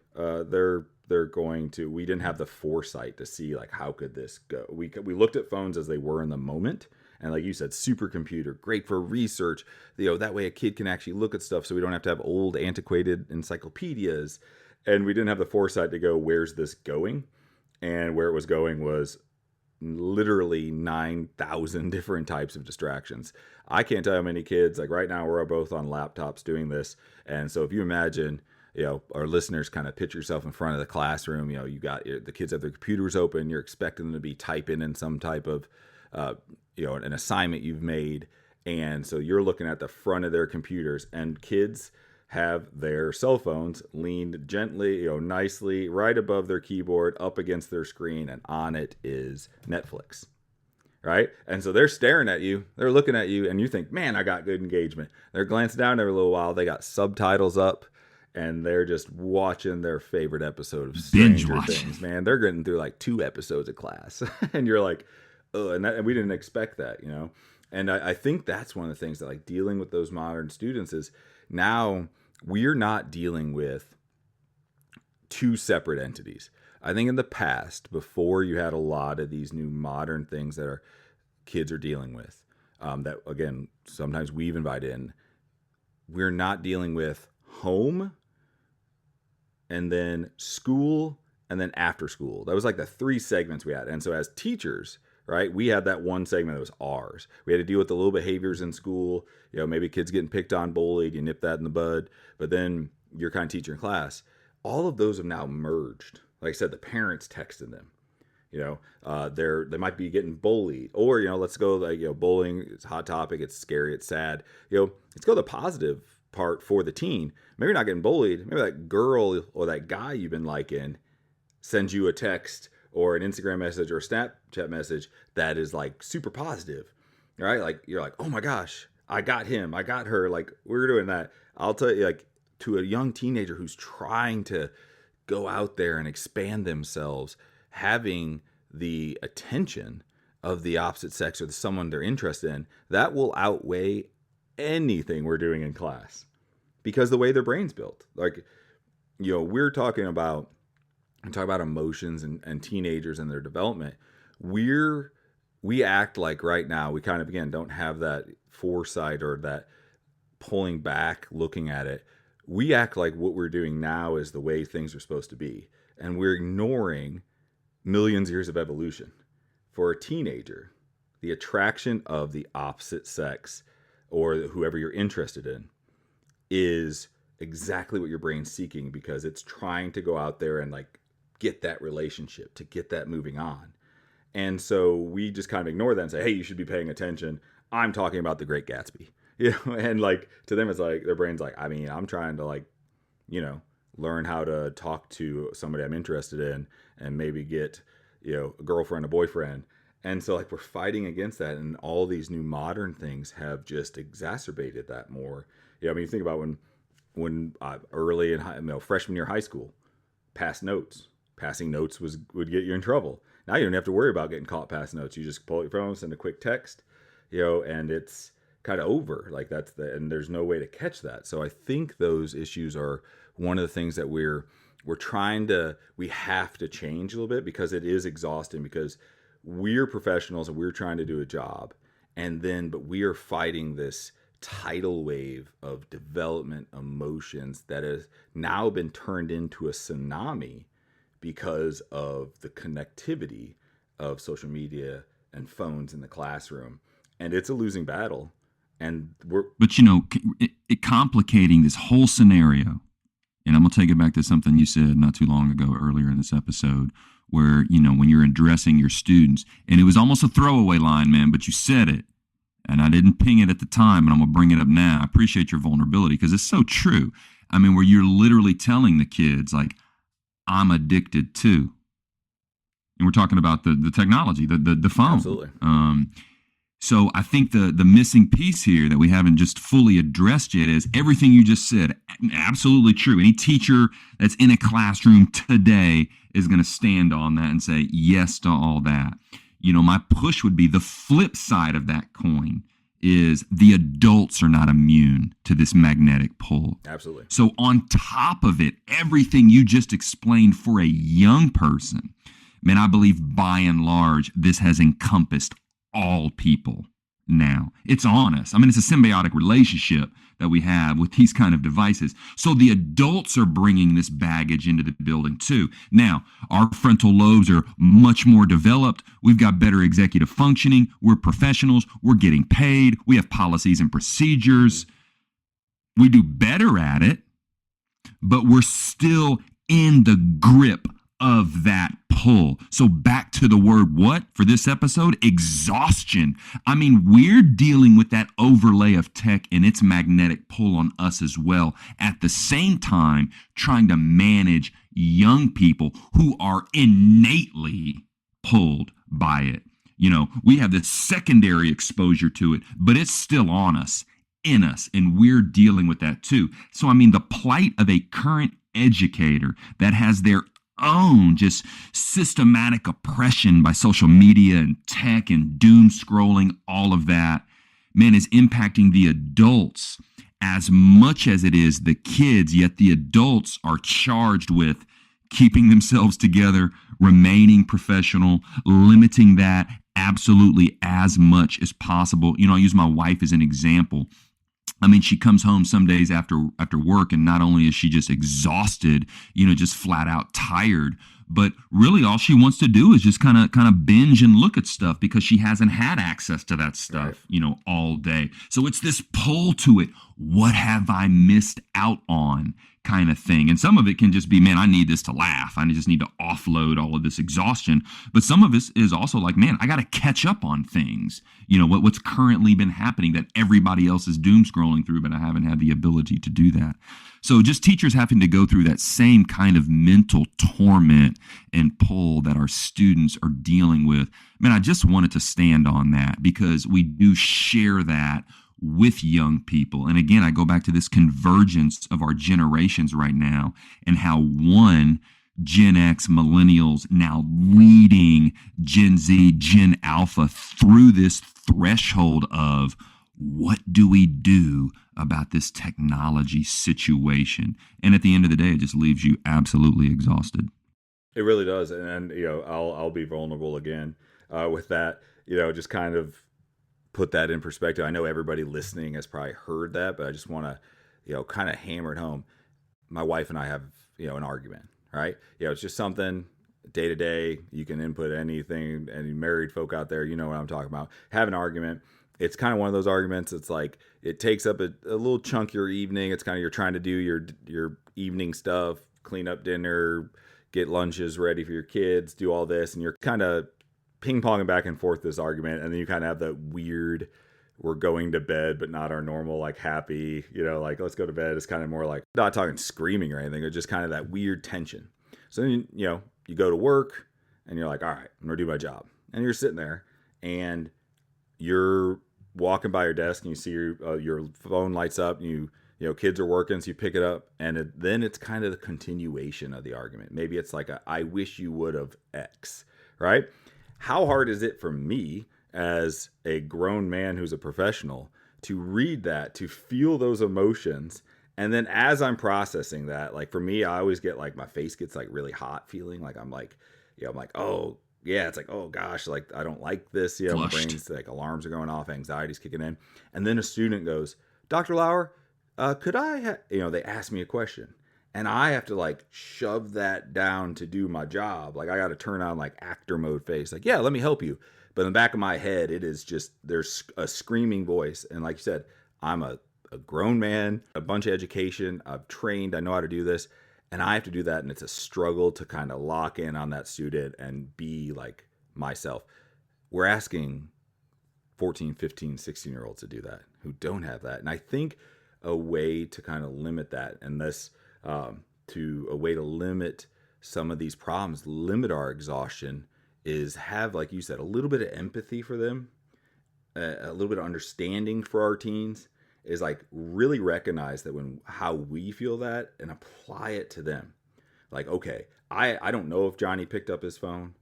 we didn't have the foresight to see like, how could this go? We looked at phones as they were in the moment. And like you said, supercomputer, great for research. That way a kid can actually look at stuff, so we don't have to have old, antiquated encyclopedias. And we didn't have the foresight to go, where's this going? And where it was going was literally 9,000 different types of distractions. I can't tell how many kids, like right now, we're both on laptops doing this. And so if you imagine, our listeners, kind of picture yourself in front of the classroom, you got the kids have their computers open, you're expecting them to be typing in some type of an assignment you've made. And so you're looking at the front of their computers, and kids have their cell phones leaned gently, nicely right above their keyboard, up against their screen, and on it is Netflix. Right? And so they're staring at you, they're looking at you, and you think, man, I got good engagement. They're glancing down every little while, they got subtitles up, and they're just watching their favorite episode of Stranger Things, man. They're getting through like 2 episodes of class. And you're like, oh, and we didn't expect that, And I think that's one of the things that, like, dealing with those modern students is now we're not dealing with 2 separate entities. I think in the past, before you had a lot of these new modern things that kids are dealing with, that, again, sometimes we've invited in, we're not dealing with home and then school and then after school. That was like the 3 segments we had. And so as teachers, right, we had that one segment that was ours. We had to deal with the little behaviors in school, maybe kids getting picked on, bullied, you nip that in the bud, but then you're kind of teaching class. All of those have now merged. Like I said, the parents texting them, they might be getting bullied, or, let's go like, bullying, it's a hot topic, it's scary, it's sad, let's go the positive part for the teen. Maybe you're not getting bullied. Maybe that girl or that guy you've been liking sends you a text or an Instagram message or a Snapchat message that is like super positive, right? Like you're like, oh my gosh, I got him, I got her. Like we're doing that. I'll tell you, like to a young teenager who's trying to go out there and expand themselves, having the attention of the opposite sex or someone they're interested in, that will outweigh anything we're doing in class, because the way their brain's built. Like, we're talking about emotions and teenagers and their development. We act like right now, we kind of, again, don't have that foresight or that pulling back, looking at it. We act like what we're doing now is the way things are supposed to be. And we're ignoring millions of years of evolution. For a teenager, the attraction of the opposite sex or whoever you're interested in is exactly what your brain's seeking, because it's trying to go out there and like get that relationship, to get that moving on. And so we just kind of ignore that and say, hey, you should be paying attention. I'm talking about The Great Gatsby. And like to them, it's like their brain's like, I mean, I'm trying to like, learn how to talk to somebody I'm interested in and maybe get, a girlfriend, a boyfriend. And so like we're fighting against that, and all these new modern things have just exacerbated that more. Yeah, I mean, you think about when early in freshman year high school, passing notes would get you in trouble. Now you don't have to worry about getting caught passing notes. You just pull your phone, send a quick text, and it's kind of over. Like and there's no way to catch that. So I think those issues are one of the things that we have to change a little bit, because it is exhausting, because we're professionals and we're trying to do a job, but we are fighting this tidal wave of development emotions that has now been turned into a tsunami because of the connectivity of social media and phones in the classroom. And it's a losing battle. But it complicating this whole scenario, and I'm going to take it back to something you said not too long ago earlier in this episode, where, when you're addressing your students, and it was almost a throwaway line, man, but you said it, and I didn't ping it at the time, and I'm going to bring it up now. I appreciate your vulnerability, because it's so true. I mean, where you're literally telling the kids, like, I'm addicted to. And we're talking about the technology, the phone. Absolutely. So I think the missing piece here that we haven't just fully addressed yet is everything you just said. Absolutely true. Any teacher that's in a classroom today is going to stand on that and say yes to all that. My push would be the flip side of that coin is the adults are not immune to this magnetic pull. Absolutely. So on top of it, everything you just explained for a young person, man, I believe by and large, this has encompassed all people now. It's on us. I mean, it's a symbiotic relationship that we have with these kind of devices. So the adults are bringing this baggage into the building too. Now, our frontal lobes are much more developed. We've got better executive functioning. We're professionals. We're getting paid. We have policies and procedures. We do better at it, but we're still in the grip of that pull. So back to the word what for this episode? Exhaustion. I mean, we're dealing with that overlay of tech and its magnetic pull on us as well. At the same time, trying to manage young people who are innately pulled by it. We have this secondary exposure to it, but it's still on us, in us, and we're dealing with that too. So, I mean, the plight of a current educator that has their own just systematic oppression by social media and tech and doom scrolling, all of that, man, is impacting the adults as much as it is the kids. Yet the adults are charged with keeping themselves together, remaining professional, limiting that absolutely as much as possible. I use my wife as an example. I mean, she comes home some days after work, and not only is she just exhausted, just flat out tired, but really all she wants to do is just kind of binge and look at stuff because she hasn't had access to that stuff, right, all day. So it's this pull to it. What have I missed out on kind of thing? And some of it can just be, man, I need this to laugh. I just need to offload all of this exhaustion. But some of it is also like, man, I got to catch up on things, what's currently been happening that everybody else is doom scrolling through, but I haven't had the ability to do that. So just teachers having to go through that same kind of mental torment and pull that our students are dealing with. Man, I just wanted to stand on that because we do share that with young people. And again, I go back to this convergence of our generations right now and how one, Gen X, millennials, now leading Gen Z, Gen Alpha through this threshold of what do we do about this technology situation? And at the end of the day, it just leaves you absolutely exhausted. It really does. And I'll be vulnerable again with that, just kind of put that in perspective. I know everybody listening has probably heard that, but I just want to, kind of hammer it home. My wife and I have, an argument, right? It's just something day to day. You can input anything, any married folk out there, you know what I'm talking about. Have an argument. It's kind of one of those arguments. It's like, it takes up a little chunk of your evening. It's kind of, you're trying to do your evening stuff, clean up dinner, get lunches ready for your kids, do all this. And you're kind of ping-ponging back and forth this argument, and then you kind of have that weird, we're going to bed, but not our normal, like, happy, like, let's go to bed. It's kind of more like, not talking screaming or anything, it's just kind of that weird tension. So then, you go to work, and you're like, all right, I'm going to do my job. And you're sitting there, and you're walking by your desk and you see your phone lights up, and kids are working, so you pick it up, and then it's kind of the continuation of the argument. Maybe it's like I wish you would have X, right? How hard is it for me as a grown man who's a professional to read that, to feel those emotions? And then as I'm processing that, like for me, I always get like my face gets like really hot feeling like I'm like, oh yeah, it's like, oh gosh, like I don't like this. Yeah, my brain's like alarms are going off, anxiety's kicking in. And then a student goes, Dr. Lauer, could I, they ask me a question and I have to like shove that down to do my job. Like I got to turn on like actor mode face. Like, yeah, let me help you. But in the back of my head, it is just, there's a screaming voice. And like you said, I'm a grown man, a bunch of education. I've trained, I know how to do this. And I have to do that. And it's a struggle to kind of lock in on that student and be like myself. We're asking 14, 15, 16-year-olds to do that who don't have that. And I think a way to kind of limit that, and this to a way to limit some of these problems, limit our exhaustion, is have, like you said, a little bit of empathy for them, a little bit of understanding for our teens, is like really recognize that how we feel that and apply it to them. Like, okay, I don't know if Johnny picked up his phone,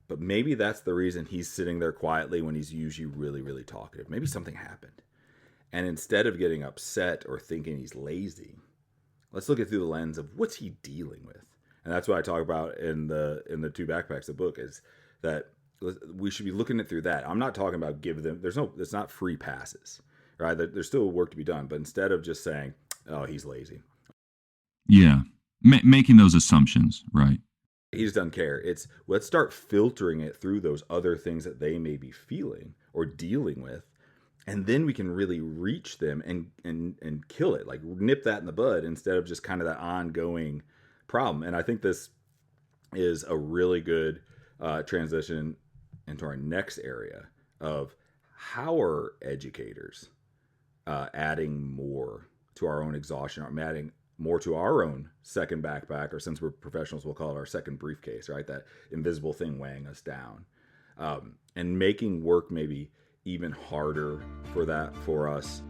but maybe that's the reason he's sitting there quietly when he's usually really, really talkative. Maybe something happened. And instead of getting upset or thinking he's lazy, let's look at through the lens of what's he dealing with. And that's what I talk about in the two backpacks, the book, is that we should be looking at through that. I'm not talking about it's not free passes, right? There's still work to be done. But instead of just saying, oh, he's lazy. Yeah. Making those assumptions, right? He just doesn't care. It's let's start filtering it through those other things that they may be feeling or dealing with. And then we can really reach them and kill it, like nip that in the bud instead of just kind of that ongoing problem. And I think this is a really good transition into our next area of how are educators adding more to our own exhaustion, or adding more to our own second backpack, or since we're professionals, we'll call it our second briefcase, right? That invisible thing weighing us down, and making work maybe even harder for us.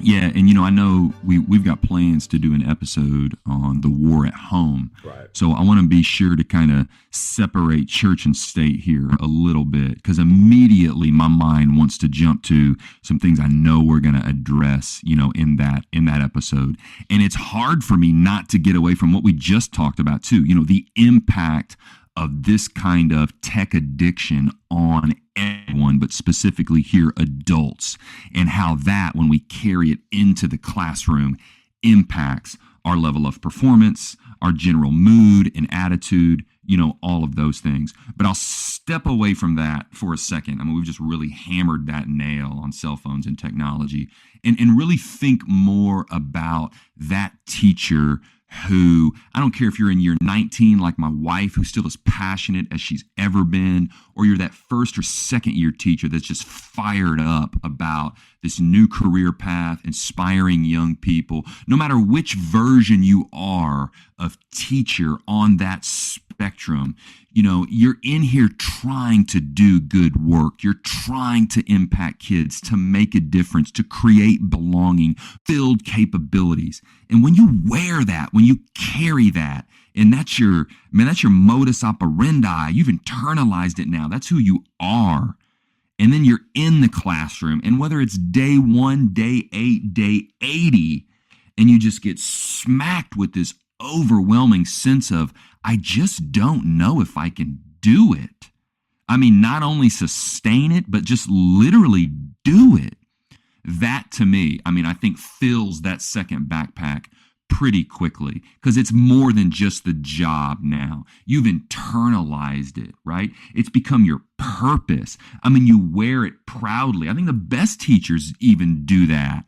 Yeah, and I know we've got plans to do an episode on the war at home. Right. So I want to be sure to kind of separate church and state here a little bit, because immediately my mind wants to jump to some things I know we're going to address, in that episode. And it's hard for me not to get away from what we just talked about too, the impact of this kind of tech addiction on everyone, but specifically here adults, and how that, when we carry it into the classroom, impacts our level of performance, our general mood and attitude, all of those things. But I'll step away from that for a second. I mean, we've just really hammered that nail on cell phones and technology, and really think more about that teacher who, I don't care if you're in year 19 like my wife, who's still as passionate as she's ever been, or you're that first or second year teacher that's just fired up about this new career path, inspiring young people. No matter which version you are of teacher on that spectrum, you're in here trying to do good work. You're trying to impact kids, to make a difference, to create belonging, build capabilities. And when you wear that, when you carry that, and that's your modus operandi, you've internalized it now. That's who you are. And then you're in the classroom, and whether it's day 1, day 8, day 80, and you just get smacked with this overwhelming sense of, I just don't know if I can do it. I mean, not only sustain it, but just literally do it. That, to me, I think fills that second backpack pretty quickly, because it's more than just the job now. You've internalized it, right? It's become your purpose. You wear it proudly. I think the best teachers even do that.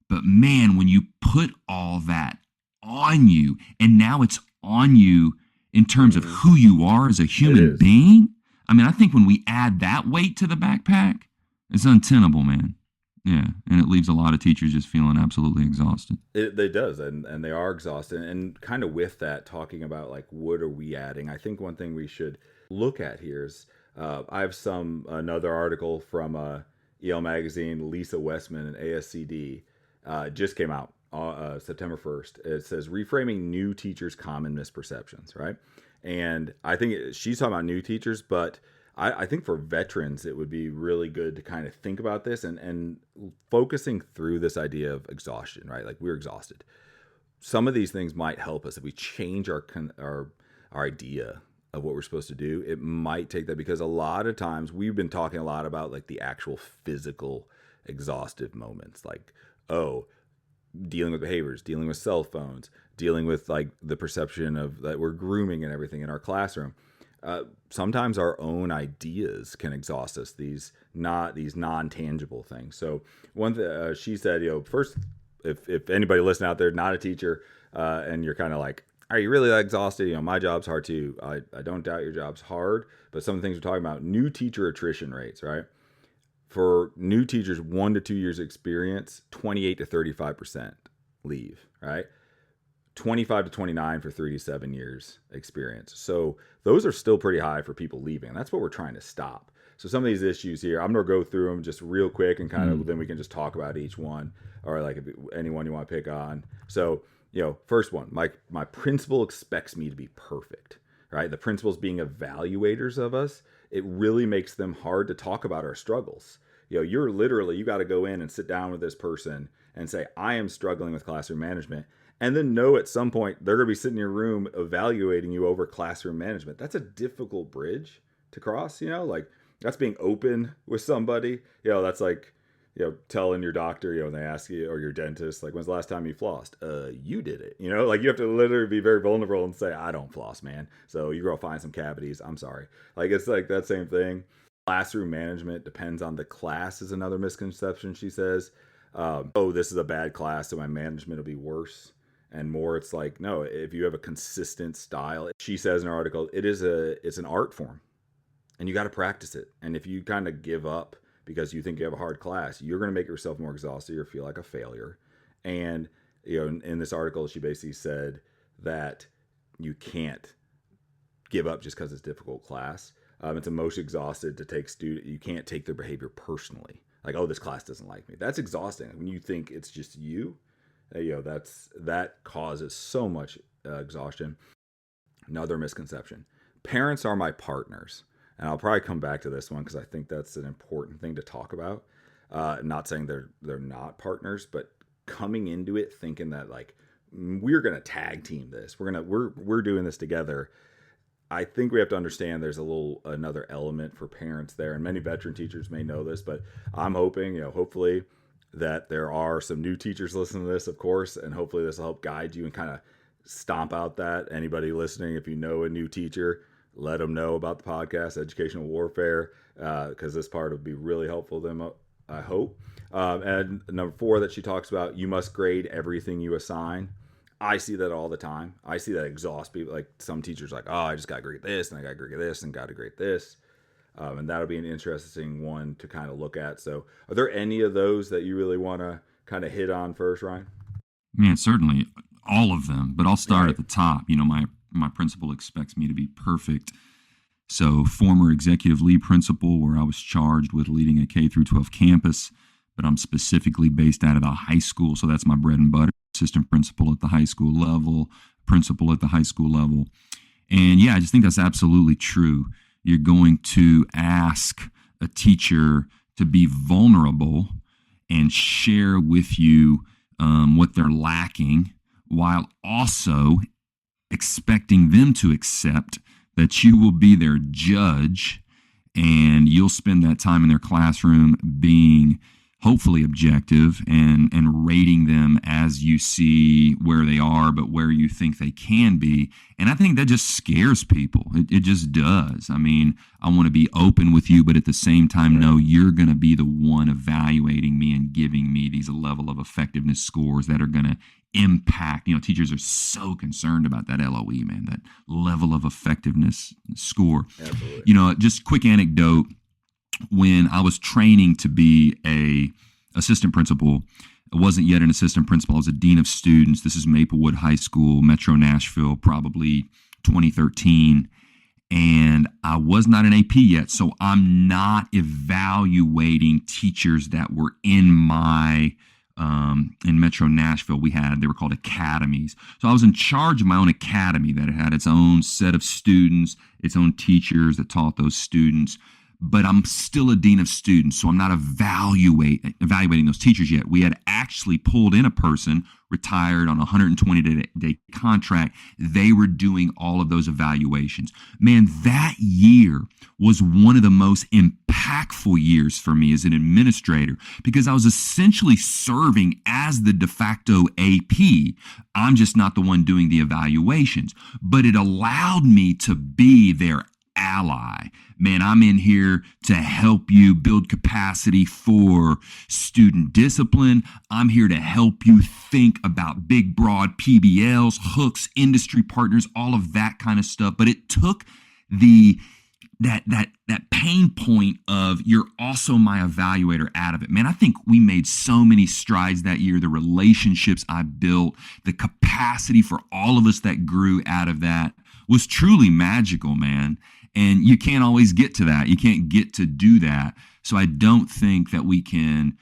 But man, when you put all that on you, and now it's on you in terms of who you are as a human being, I think when we add that weight to the backpack, it's untenable, man. Yeah, and it leaves a lot of teachers just feeling absolutely exhausted. It does, and they are exhausted. And kind of with that, talking about like what are we adding? I think one thing we should look at here is I have another article from EL Magazine, Lisa Westman and ASCD, just came out September 1st. It says reframing new teachers' common misperceptions, right? And I think she's talking about new teachers, but I think for veterans, it would be really good to kind of think about this and focusing through this idea of exhaustion, right? Like we're exhausted. Some of these things might help us if we change our idea of what we're supposed to do. It might take that, because a lot of times we've been talking a lot about like the actual physical exhaustive moments, like, oh, dealing with behaviors, dealing with cell phones, dealing with like the perception of that we're grooming and everything in our classroom. Sometimes our own ideas can exhaust us. These non-tangible things. So she said, first, if anybody listening out there, not a teacher, and you're kind of like, are you really that exhausted? My job's hard too. I don't doubt your job's hard, but some of the things we're talking about, new teacher attrition rates, right? For new teachers, 1 to 2 years experience, 28 to 35% leave, right? 25 to 29 for 3 to 7 years experience. So those are still pretty high for people leaving. And that's what we're trying to stop. So some of these issues here, I'm going to go through them just real quick and kind of, then we can just talk about each one, or like if anyone you want to pick on. So, first one, my principal expects me to be perfect, right? The principals being evaluators of us, it really makes them hard to talk about our struggles. You got to go in and sit down with this person and say, I am struggling with classroom management. And then know at some point they're going to be sitting in your room evaluating you over classroom management. That's a difficult bridge to cross, like that's being open with somebody. That's like, telling your doctor, when they ask you, or your dentist, like, when's the last time you flossed? You did it. Like you have to literally be very vulnerable and say, I don't floss, man. So you're going to find some cavities. I'm sorry. Like, it's like that same thing. Classroom management depends on the class is another misconception, she says. This is a bad class, so my management will be worse. And more, it's like, no, if you have a consistent style, she says in her article, it's an art form and you got to practice it. And if you kind of give up because you think you have a hard class, you're going to make yourself more exhausted or feel like a failure. And, in this article, she basically said that you can't give up just because it's a difficult class. It's emotionally exhausted to take you can't take their behavior personally. Like, oh, this class doesn't like me. That's exhausting. When you think it's just you, that causes so much exhaustion. Another misconception: parents are my partners. And I'll probably come back to this one because I think that's an important thing to talk about. Not saying they're not partners, but coming into it thinking that like we're gonna tag team this, we're doing this together. I think we have to understand there's another element for parents there, and many veteran teachers may know this, but I'm hoping, hopefully, that there are some new teachers listening to this, of course, and hopefully this will help guide you and kind of stomp out that. Anybody listening, if you know a new teacher, let them know about the podcast, Educational Warfare, because this part would be really helpful to them, I hope. And number 4 that she talks about, you must grade everything you assign. I see that all the time. I see that exhaust people. Like some teachers like, oh, I just got to grade this, and I got to grade this, and got to grade this. And that'll be an interesting one to kind of look at. So are there any of those that you really want to kind of hit on first, Ryan? Man, certainly all of them, but I'll start at the top. My principal expects me to be perfect. So former executive lead principal, where I was charged with leading a K through 12 campus, but I'm specifically based out of the high school. So that's my bread and butter. Assistant principal at the high school level, principal at the high school level. And yeah, I just think that's absolutely true. You're going to ask a teacher to be vulnerable and share with you what they're lacking, while also expecting them to accept that you will be their judge and you'll spend that time in their classroom being hopefully objective and rating them as you see where they are, but where you think they can be. And I think that just scares people. It just does. I mean, I want to be open with you, but at the same time, know you're going to be the one evaluating me and giving me these level of effectiveness scores that are going to impact. Teachers are so concerned about that LOE, man, that level of effectiveness score. Absolutely. Just quick anecdote. When I was training to be a assistant principal. I wasn't yet an assistant principal. I was a dean of students. This is Maplewood High School, Metro Nashville, probably 2013. And I was not an AP yet, so I'm not evaluating teachers that were in my in Metro Nashville. They were called academies. So I was in charge of my own academy that had its own set of students, its own teachers that taught those students. But I'm still a dean of students, so I'm not evaluating those teachers yet. We had actually pulled in a person, retired on a 120-day contract. They were doing all of those evaluations. Man, that year was one of the most impactful years for me as an administrator because I was essentially serving as the de facto AP. I'm just not the one doing the evaluations, but it allowed me to be their ally. Man, I'm in here to help you build capacity for student discipline. I'm here to help you think about big, broad PBLs, hooks, industry partners, all of that kind of stuff. But it took that pain point of you're also my evaluator out of it. Man, I think we made so many strides that year. The relationships I built, the capacity for all of us that grew out of that was truly magical, man. And you can't always get to that. You can't get to do that. So I don't think that we can,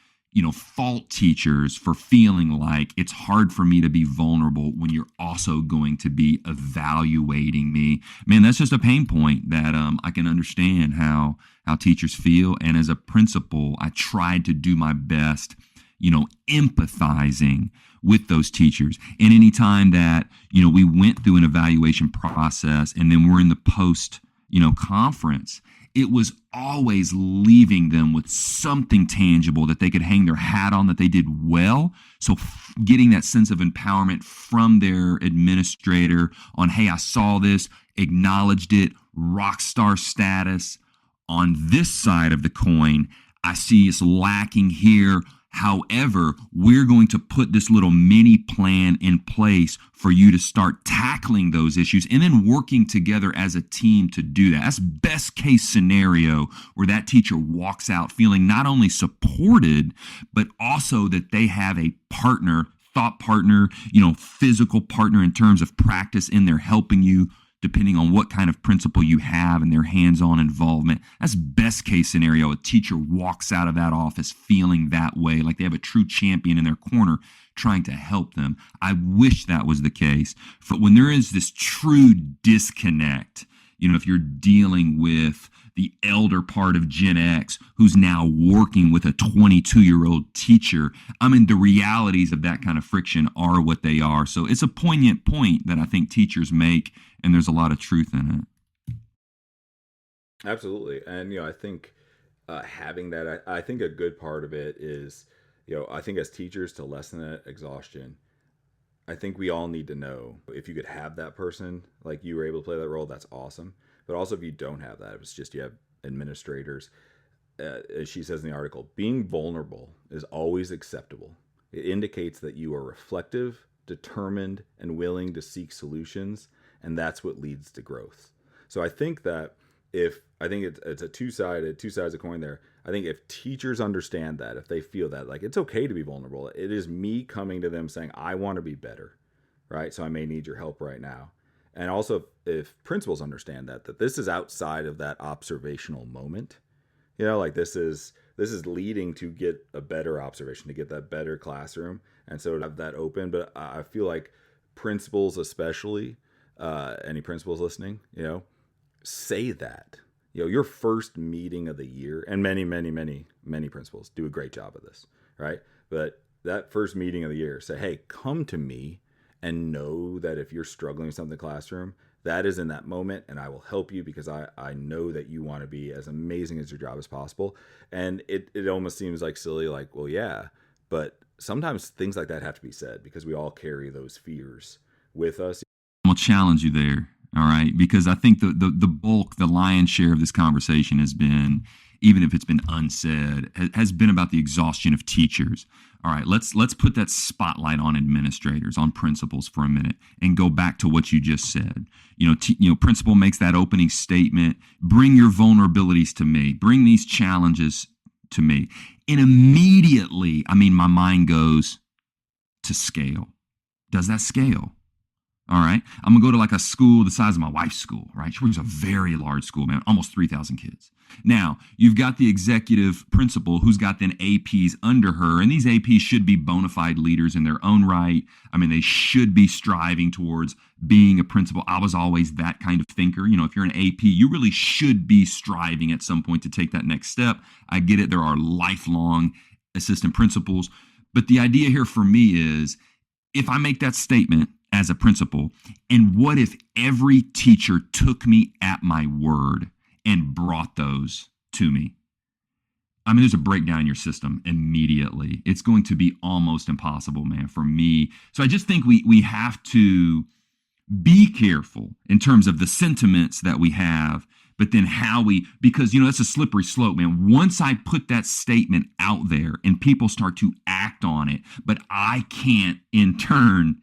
fault teachers for feeling like it's hard for me to be vulnerable when you're also going to be evaluating me. Man, that's just a pain point that I can understand how teachers feel. And as a principal, I tried to do my best, empathizing with those teachers. And anytime that, we went through an evaluation process and then we're in the post conference, it was always leaving them with something tangible that they could hang their hat on that they did well. So getting that sense of empowerment from their administrator on, hey, I saw this, acknowledged it, rock star status. On this side of the coin, I see it's lacking here. However, we're going to put this little mini plan in place for you to start tackling those issues and then working together as a team to do that. That's best case scenario where that teacher walks out feeling not only supported, but also that they have a partner, thought partner, physical partner in terms of practice in there helping you depending on what kind of principal you have and their hands-on involvement. That's best case scenario. A teacher walks out of that office feeling that way, like they have a true champion in their corner trying to help them. I wish that was the case. But when there is this true disconnect, if you're dealing with the elder part of Gen X who's now working with a 22-year-old teacher, the realities of that kind of friction are what they are. So it's a poignant point that I think teachers make, and there's a lot of truth in it. Absolutely. And, I think having that, I think a good part of it is, I think as teachers to lessen that exhaustion, I think we all need to know if you could have that person, like you were able to play that role, that's awesome. But also if you don't have that, if it's just you have administrators, as she says in the article, being vulnerable is always acceptable. It indicates that you are reflective, determined, and willing to seek solutions, and that's what leads to growth. So I think that it's a two sides of the coin there. I think if teachers understand that, if they feel that, like it's okay to be vulnerable, it is me coming to them saying, I want to be better, right? So I may need your help right now. And also if principals understand that this is outside of that observational moment, like this is leading to get a better observation, to get that better classroom. And so to have that open, but I feel like principals, especially, any principals listening, say that, your first meeting of the year, and many principals do a great job of this, right? But that first meeting of the year, say, hey, come to me and know that if you're struggling with something in the classroom, that is in that moment, and I will help you because I know that you want to be as amazing as your job as possible. And it almost seems like silly, like, well, yeah, but sometimes things like that have to be said because we all carry those fears with us. I'm going to challenge you there, all right? Because I think the bulk, the lion's share of this conversation has been, even if it's been unsaid, has been about the exhaustion of teachers. All right, let's put that spotlight on administrators, on principals for a minute, and go back to what you just said. Principal makes that opening statement, bring your vulnerabilities to me, bring these challenges to me. And immediately, my mind goes to scale. Does that scale? All right. I'm going to go to like a school the size of my wife's school, right? She works a very large school, man, almost 3,000 kids. Now, you've got the executive principal who's got then APs under her, and these APs should be bona fide leaders in their own right. They should be striving towards being a principal. I was always that kind of thinker. If you're an AP, you really should be striving at some point to take that next step. I get it. There are lifelong assistant principals. But the idea here for me is, if I make that statement as a principal, and what if every teacher took me at my word and brought those to me? There's a breakdown in your system immediately. It's going to be almost impossible, man, for me. So I just think we have to be careful in terms of the sentiments that we have, but then because that's a slippery slope, man. Once I put that statement out there and people start to act on it, but I can't in turn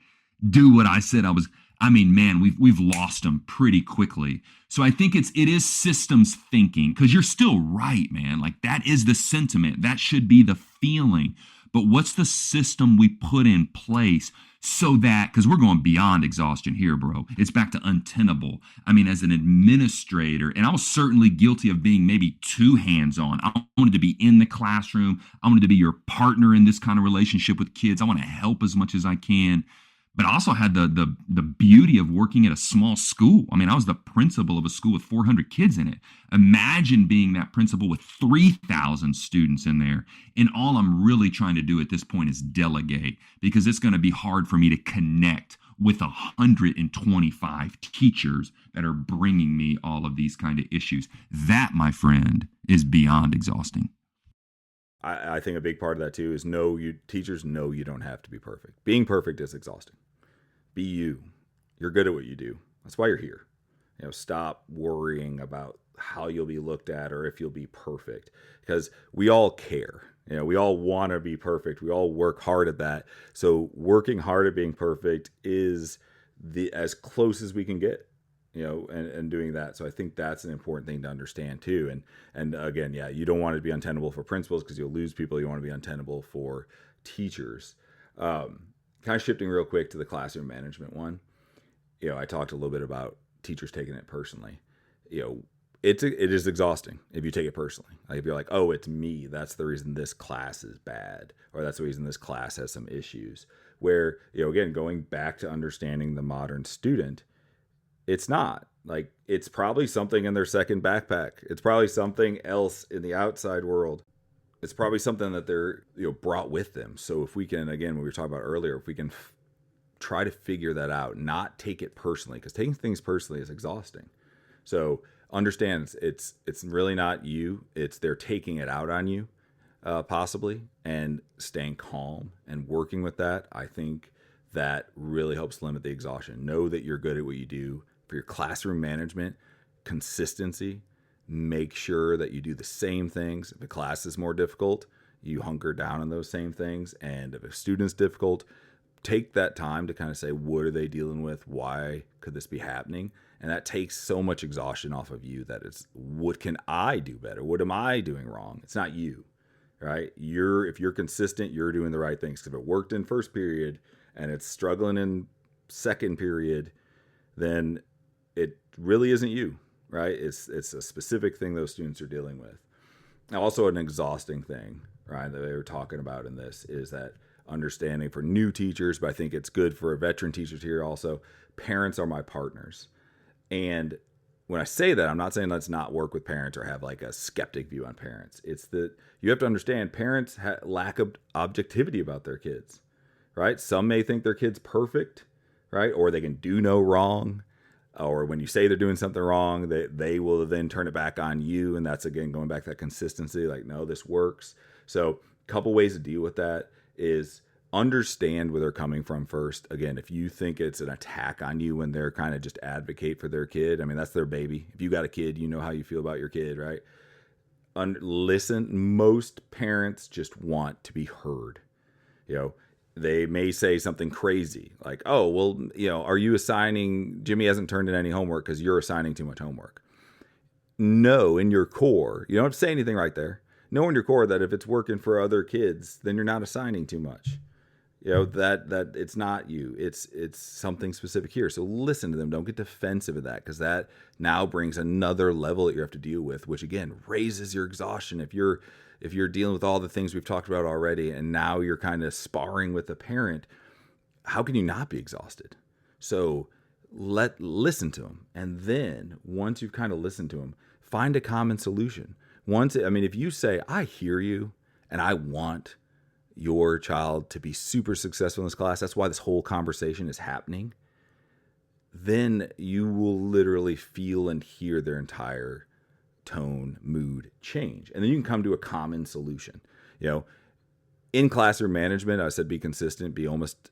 do what I said I was. Man, we've lost them pretty quickly. So I think it is systems thinking, because you're still right, man. Like, that is the sentiment. That should be the feeling. But what's the system we put in place so that, because we're going beyond exhaustion here, bro. It's back to untenable. As an administrator, and I was certainly guilty of being maybe too hands-on. I wanted to be in the classroom. I wanted to be your partner in this kind of relationship with kids. I want to help as much as I can. But I also had the beauty of working at a small school. I was the principal of a school with 400 kids in it. Imagine being that principal with 3,000 students in there. And all I'm really trying to do at this point is delegate, because it's going to be hard for me to connect with 125 teachers that are bringing me all of these kind of issues. That, my friend, is beyond exhausting. I think a big part of that too is teachers know you don't have to be perfect. Being perfect is exhausting. Be you. You're good at what you do. That's why you're here. Stop worrying about how you'll be looked at or if you'll be perfect, because we all care. We all want to be perfect. We all work hard at that. So working hard at being perfect is as close as we can get. And doing that. So I think that's an important thing to understand too. And again, you don't want it to be untenable for principals because you'll lose people. You want to be untenable for teachers. Kind of shifting real quick to the classroom management one. I talked a little bit about teachers taking it personally. It is exhausting if you take it personally. Like, if you're like, oh, it's me, that's the reason this class is bad, or that's the reason this class has some issues. Where, again, going back to understanding the modern student, it's not. Like, it's probably something in their second backpack. It's probably something else in the outside world. It's probably something that they're brought with them. So if we can, again, what we were talking about earlier, if we can try to figure that out, not take it personally, because taking things personally is exhausting. So understand it's really not you. It's they're taking it out on you, possibly, and staying calm and working with that. I think that really helps limit the exhaustion. Know that you're good at what you do. For your classroom management, consistency, make sure that you do the same things. If a class is more difficult, you hunker down on those same things. And if a student's difficult, take that time to kind of say, what are they dealing with? Why could this be happening? And that takes so much exhaustion off of you that it's, what can I do better? What am I doing wrong? It's not you, right? If you're consistent, you're doing the right things. Because if it worked in first period and it's struggling in second period, then it really isn't you, right? It's a specific thing those students are dealing with. Now, also an exhausting thing, right, that they were talking about in this is that understanding for new teachers, but I think it's good for veteran teachers here also, parents are my partners. And when I say that, I'm not saying let's not work with parents or have like a skeptic view on parents. It's that you have to understand parents lack of objectivity about their kids, right? Some may think their kid's perfect, right? Or they can do no wrong. Or when you say they're doing something wrong, they will then turn it back on you. And that's, again, going back to that consistency, like, no, this works. So a couple ways to deal with that is understand where they're coming from first. Again, if you think it's an attack on you when they're kind of just advocate for their kid, that's their baby. If you got a kid, you know how you feel about your kid, right? Listen, most parents just want to be heard. They may say something crazy like, oh, well, are you assigning, Jimmy hasn't turned in any homework because you're assigning too much homework. No, in your core, you don't have to say anything right there. know in your core that if it's working for other kids, then you're not assigning too much. That it's not you. It's something specific here. So listen to them. Don't get defensive of that, because that now brings another level that you have to deal with, which again raises your exhaustion. If you're dealing with all the things we've talked about already, and now you're kind of sparring with the parent, how can you not be exhausted? So listen to them, and then once you've kind of listened to them, find a common solution. If you say, I hear you and I want your child to be super successful in this class, that's why this whole conversation is happening, then you will literally feel and hear their entire tone, mood change. And then you can come to a common solution. In classroom management, I said be consistent, be almost,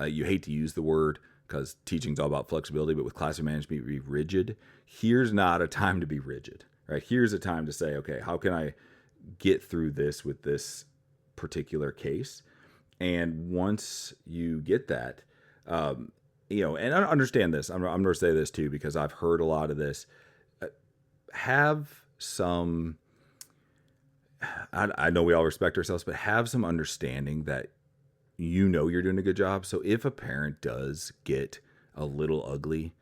you hate to use the word because teaching's all about flexibility, but with classroom management, be rigid. Here's not a time to be rigid, right? Here's a time to say, okay, how can I get through this with this particular case? And once you get that, and I understand this, I'm going to say this too, because I've heard a lot of this. Have some, I know we all respect ourselves, but have some understanding that you're doing a good job. So if a parent does get a little ugly,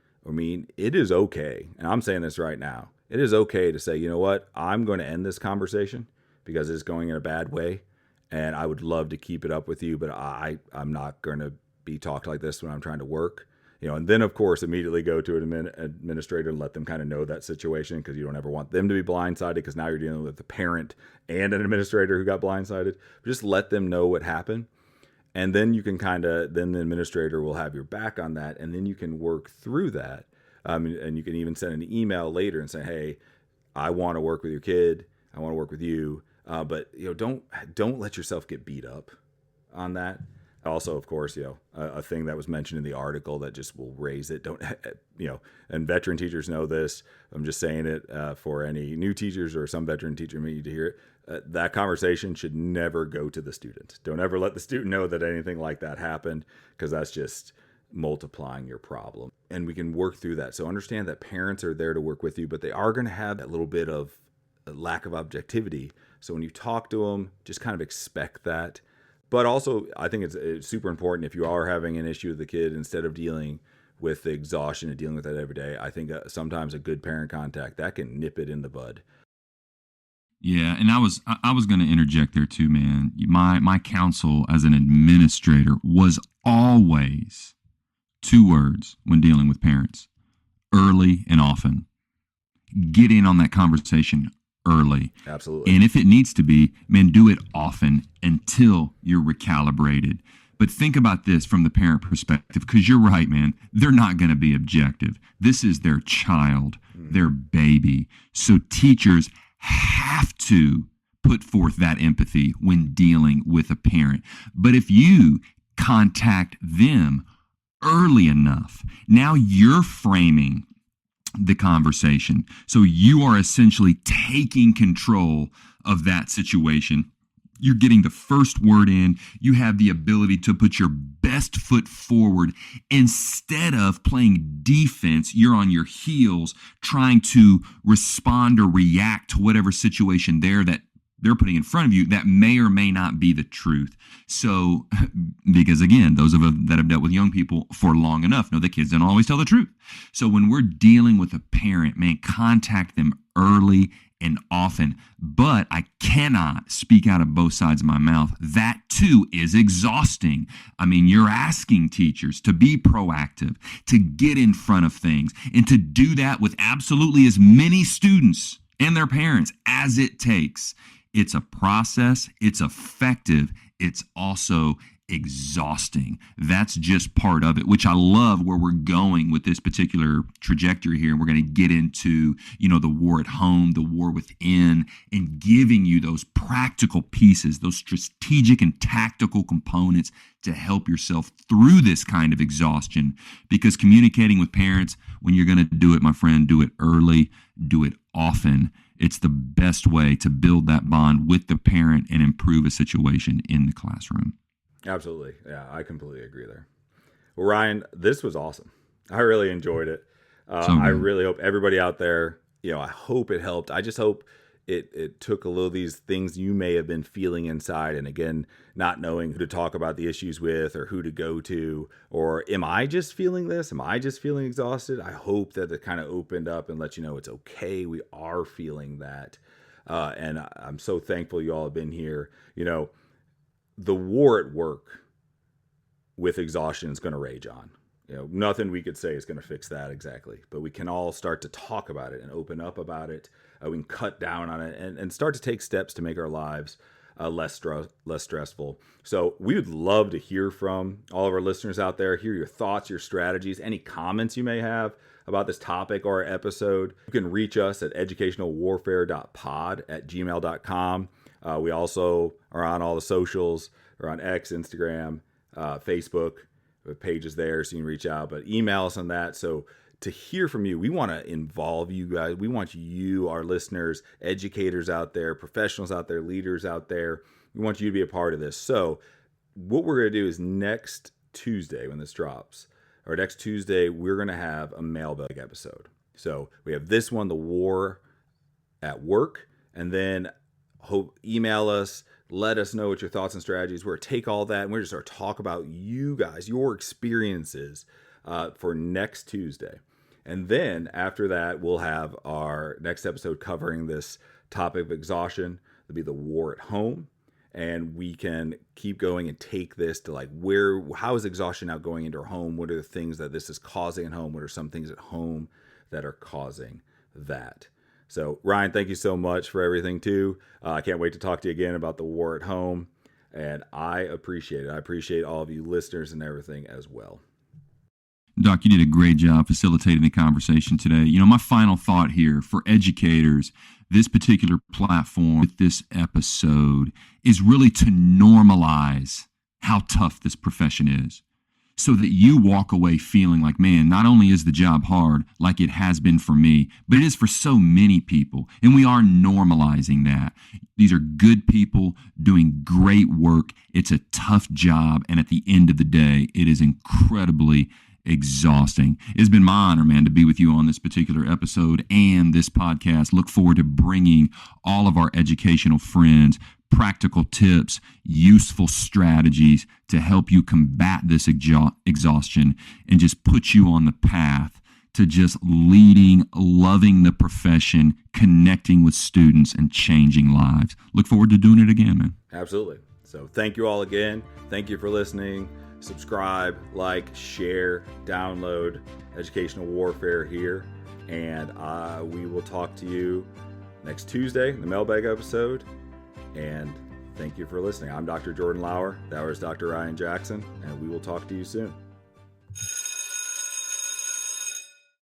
it is okay. And I'm saying this right now. It is okay to say, you know what, I'm going to end this conversation because it's going in a bad way. And I would love to keep it up with you, but I'm not going to be talked like this when I'm trying to work. And then, of course, immediately go to an administrator and let them kind of know that situation, because you don't ever want them to be blindsided, because now you're dealing with the parent and an administrator who got blindsided. Just let them know what happened. And then you can then the administrator will have your back on that, and then you can work through that. And you can even send an email later and say, hey, I want to work with your kid. I want to work with you. But don't let yourself get beat up on that. Also, of course, a thing that was mentioned in the article that just will raise it. And veteran teachers know this. I'm just saying it for any new teachers or some veteran teacher may need to hear it. That conversation should never go to the student. Don't ever let the student know that anything like that happened, because that's just multiplying your problem. And we can work through that. So understand that parents are there to work with you, but they are going to have that little bit of a lack of objectivity. So when you talk to them, just kind of expect that. But also, I think it's super important, if you are having an issue with the kid, instead of dealing with the exhaustion and dealing with that every day, I think sometimes a good parent contact, that can nip it in the bud. Yeah, and I was going to interject there too, man. My counsel as an administrator was always 2 words when dealing with parents: early and often. Get in on that conversation early. Absolutely. And if it needs to be, man, do it often until you're recalibrated. But think about this from the parent perspective, because you're right, man. They're not going to be objective. This is their child, their baby. So teachers have to put forth that empathy when dealing with a parent. But if you contact them early enough, now you're framing the conversation. So you are essentially taking control of that situation. You're getting the first word in. You have the ability to put your best foot forward. Instead of playing defense, you're on your heels trying to respond or react to whatever situation that they're putting in front of you that may or may not be the truth. So, because again, those of us that have dealt with young people for long enough know that kids don't always tell the truth. So when we're dealing with a parent, man, contact them early and often. But I cannot speak out of both sides of my mouth. That too is exhausting. You're asking teachers to be proactive, to get in front of things, and to do that with absolutely as many students and their parents as it takes. It's a process. It's effective. It's also exhausting. That's just part of it, which I love where we're going with this particular trajectory here. And we're going to get into, the war at home, the war within, and giving you those practical pieces, those strategic and tactical components to help yourself through this kind of exhaustion. Because communicating with parents, when you're going to do it, my friend, do it early, do it often. It's the best way to build that bond with the parent and improve a situation in the classroom. Absolutely. Yeah, I completely agree there. Well, Ryan, this was awesome. I really enjoyed it. I really hope everybody out there, I hope it helped. I just hope it took a little of these things you may have been feeling inside, and again, not knowing who to talk about the issues with or who to go to, or am I just feeling this? Am I just feeling exhausted? I hope that it kind of opened up and let you know it's okay. We are feeling that. And I'm so thankful you all have been here. The war at work with exhaustion is going to rage on. Nothing we could say is going to fix that exactly, but we can all start to talk about it and open up about it. We can cut down on it and start to take steps to make our lives less stressful. So we would love to hear from all of our listeners out there, hear your thoughts, your strategies, any comments you may have about this topic or episode. You can reach us at educationalwarfare.pod@gmail.com. We also are on all the socials. We're on X, Instagram, Facebook. We have pages there, so you can reach out, but email us on that. So to hear from you, we want to involve you guys. We want you, our listeners, educators out there, professionals out there, leaders out there. We want you to be a part of this. So what we're going to do is next Tuesday when this drops, or next Tuesday, we're going to have a mailbag episode. So we have this one, the war at work, and then email us. Let us know what your thoughts and strategies were. Take all that and we're just start to talk about you guys, your experiences for next Tuesday. And then after that, we'll have our next episode covering this topic of exhaustion. It'll be the war at home. And we can keep going and take this to how is exhaustion now going into our home? What are the things that this is causing at home? What are some things at home that are causing that? So, Ryan, thank you so much for everything, too. I can't wait to talk to you again about the war at home. And I appreciate it. I appreciate all of you listeners and everything as well. Doc, you did a great job facilitating the conversation today. My final thought here for educators, this particular platform with this episode is really to normalize how tough this profession is, so that you walk away feeling like, man, not only is the job hard like it has been for me, but it is for so many people. And we are normalizing that. These are good people doing great work. It's a tough job. And at the end of the day, it is incredibly exhausting. It's been my honor, man, to be with you on this particular episode and this podcast. Look forward to bringing all of our educational friends practical tips, useful strategies to help you combat this exhaustion and just put you on the path to just leading, loving the profession, connecting with students, and changing lives. Look forward to doing it again, man. Absolutely. So thank you all again. Thank you for listening. Subscribe, like, share, download Educational Warfare here. And we will talk to you next Tuesday in the Mailbag episode. And thank you for listening. I'm Dr. Jordan Lauer. That was Dr. Ryan Jackson, and we will talk to you soon.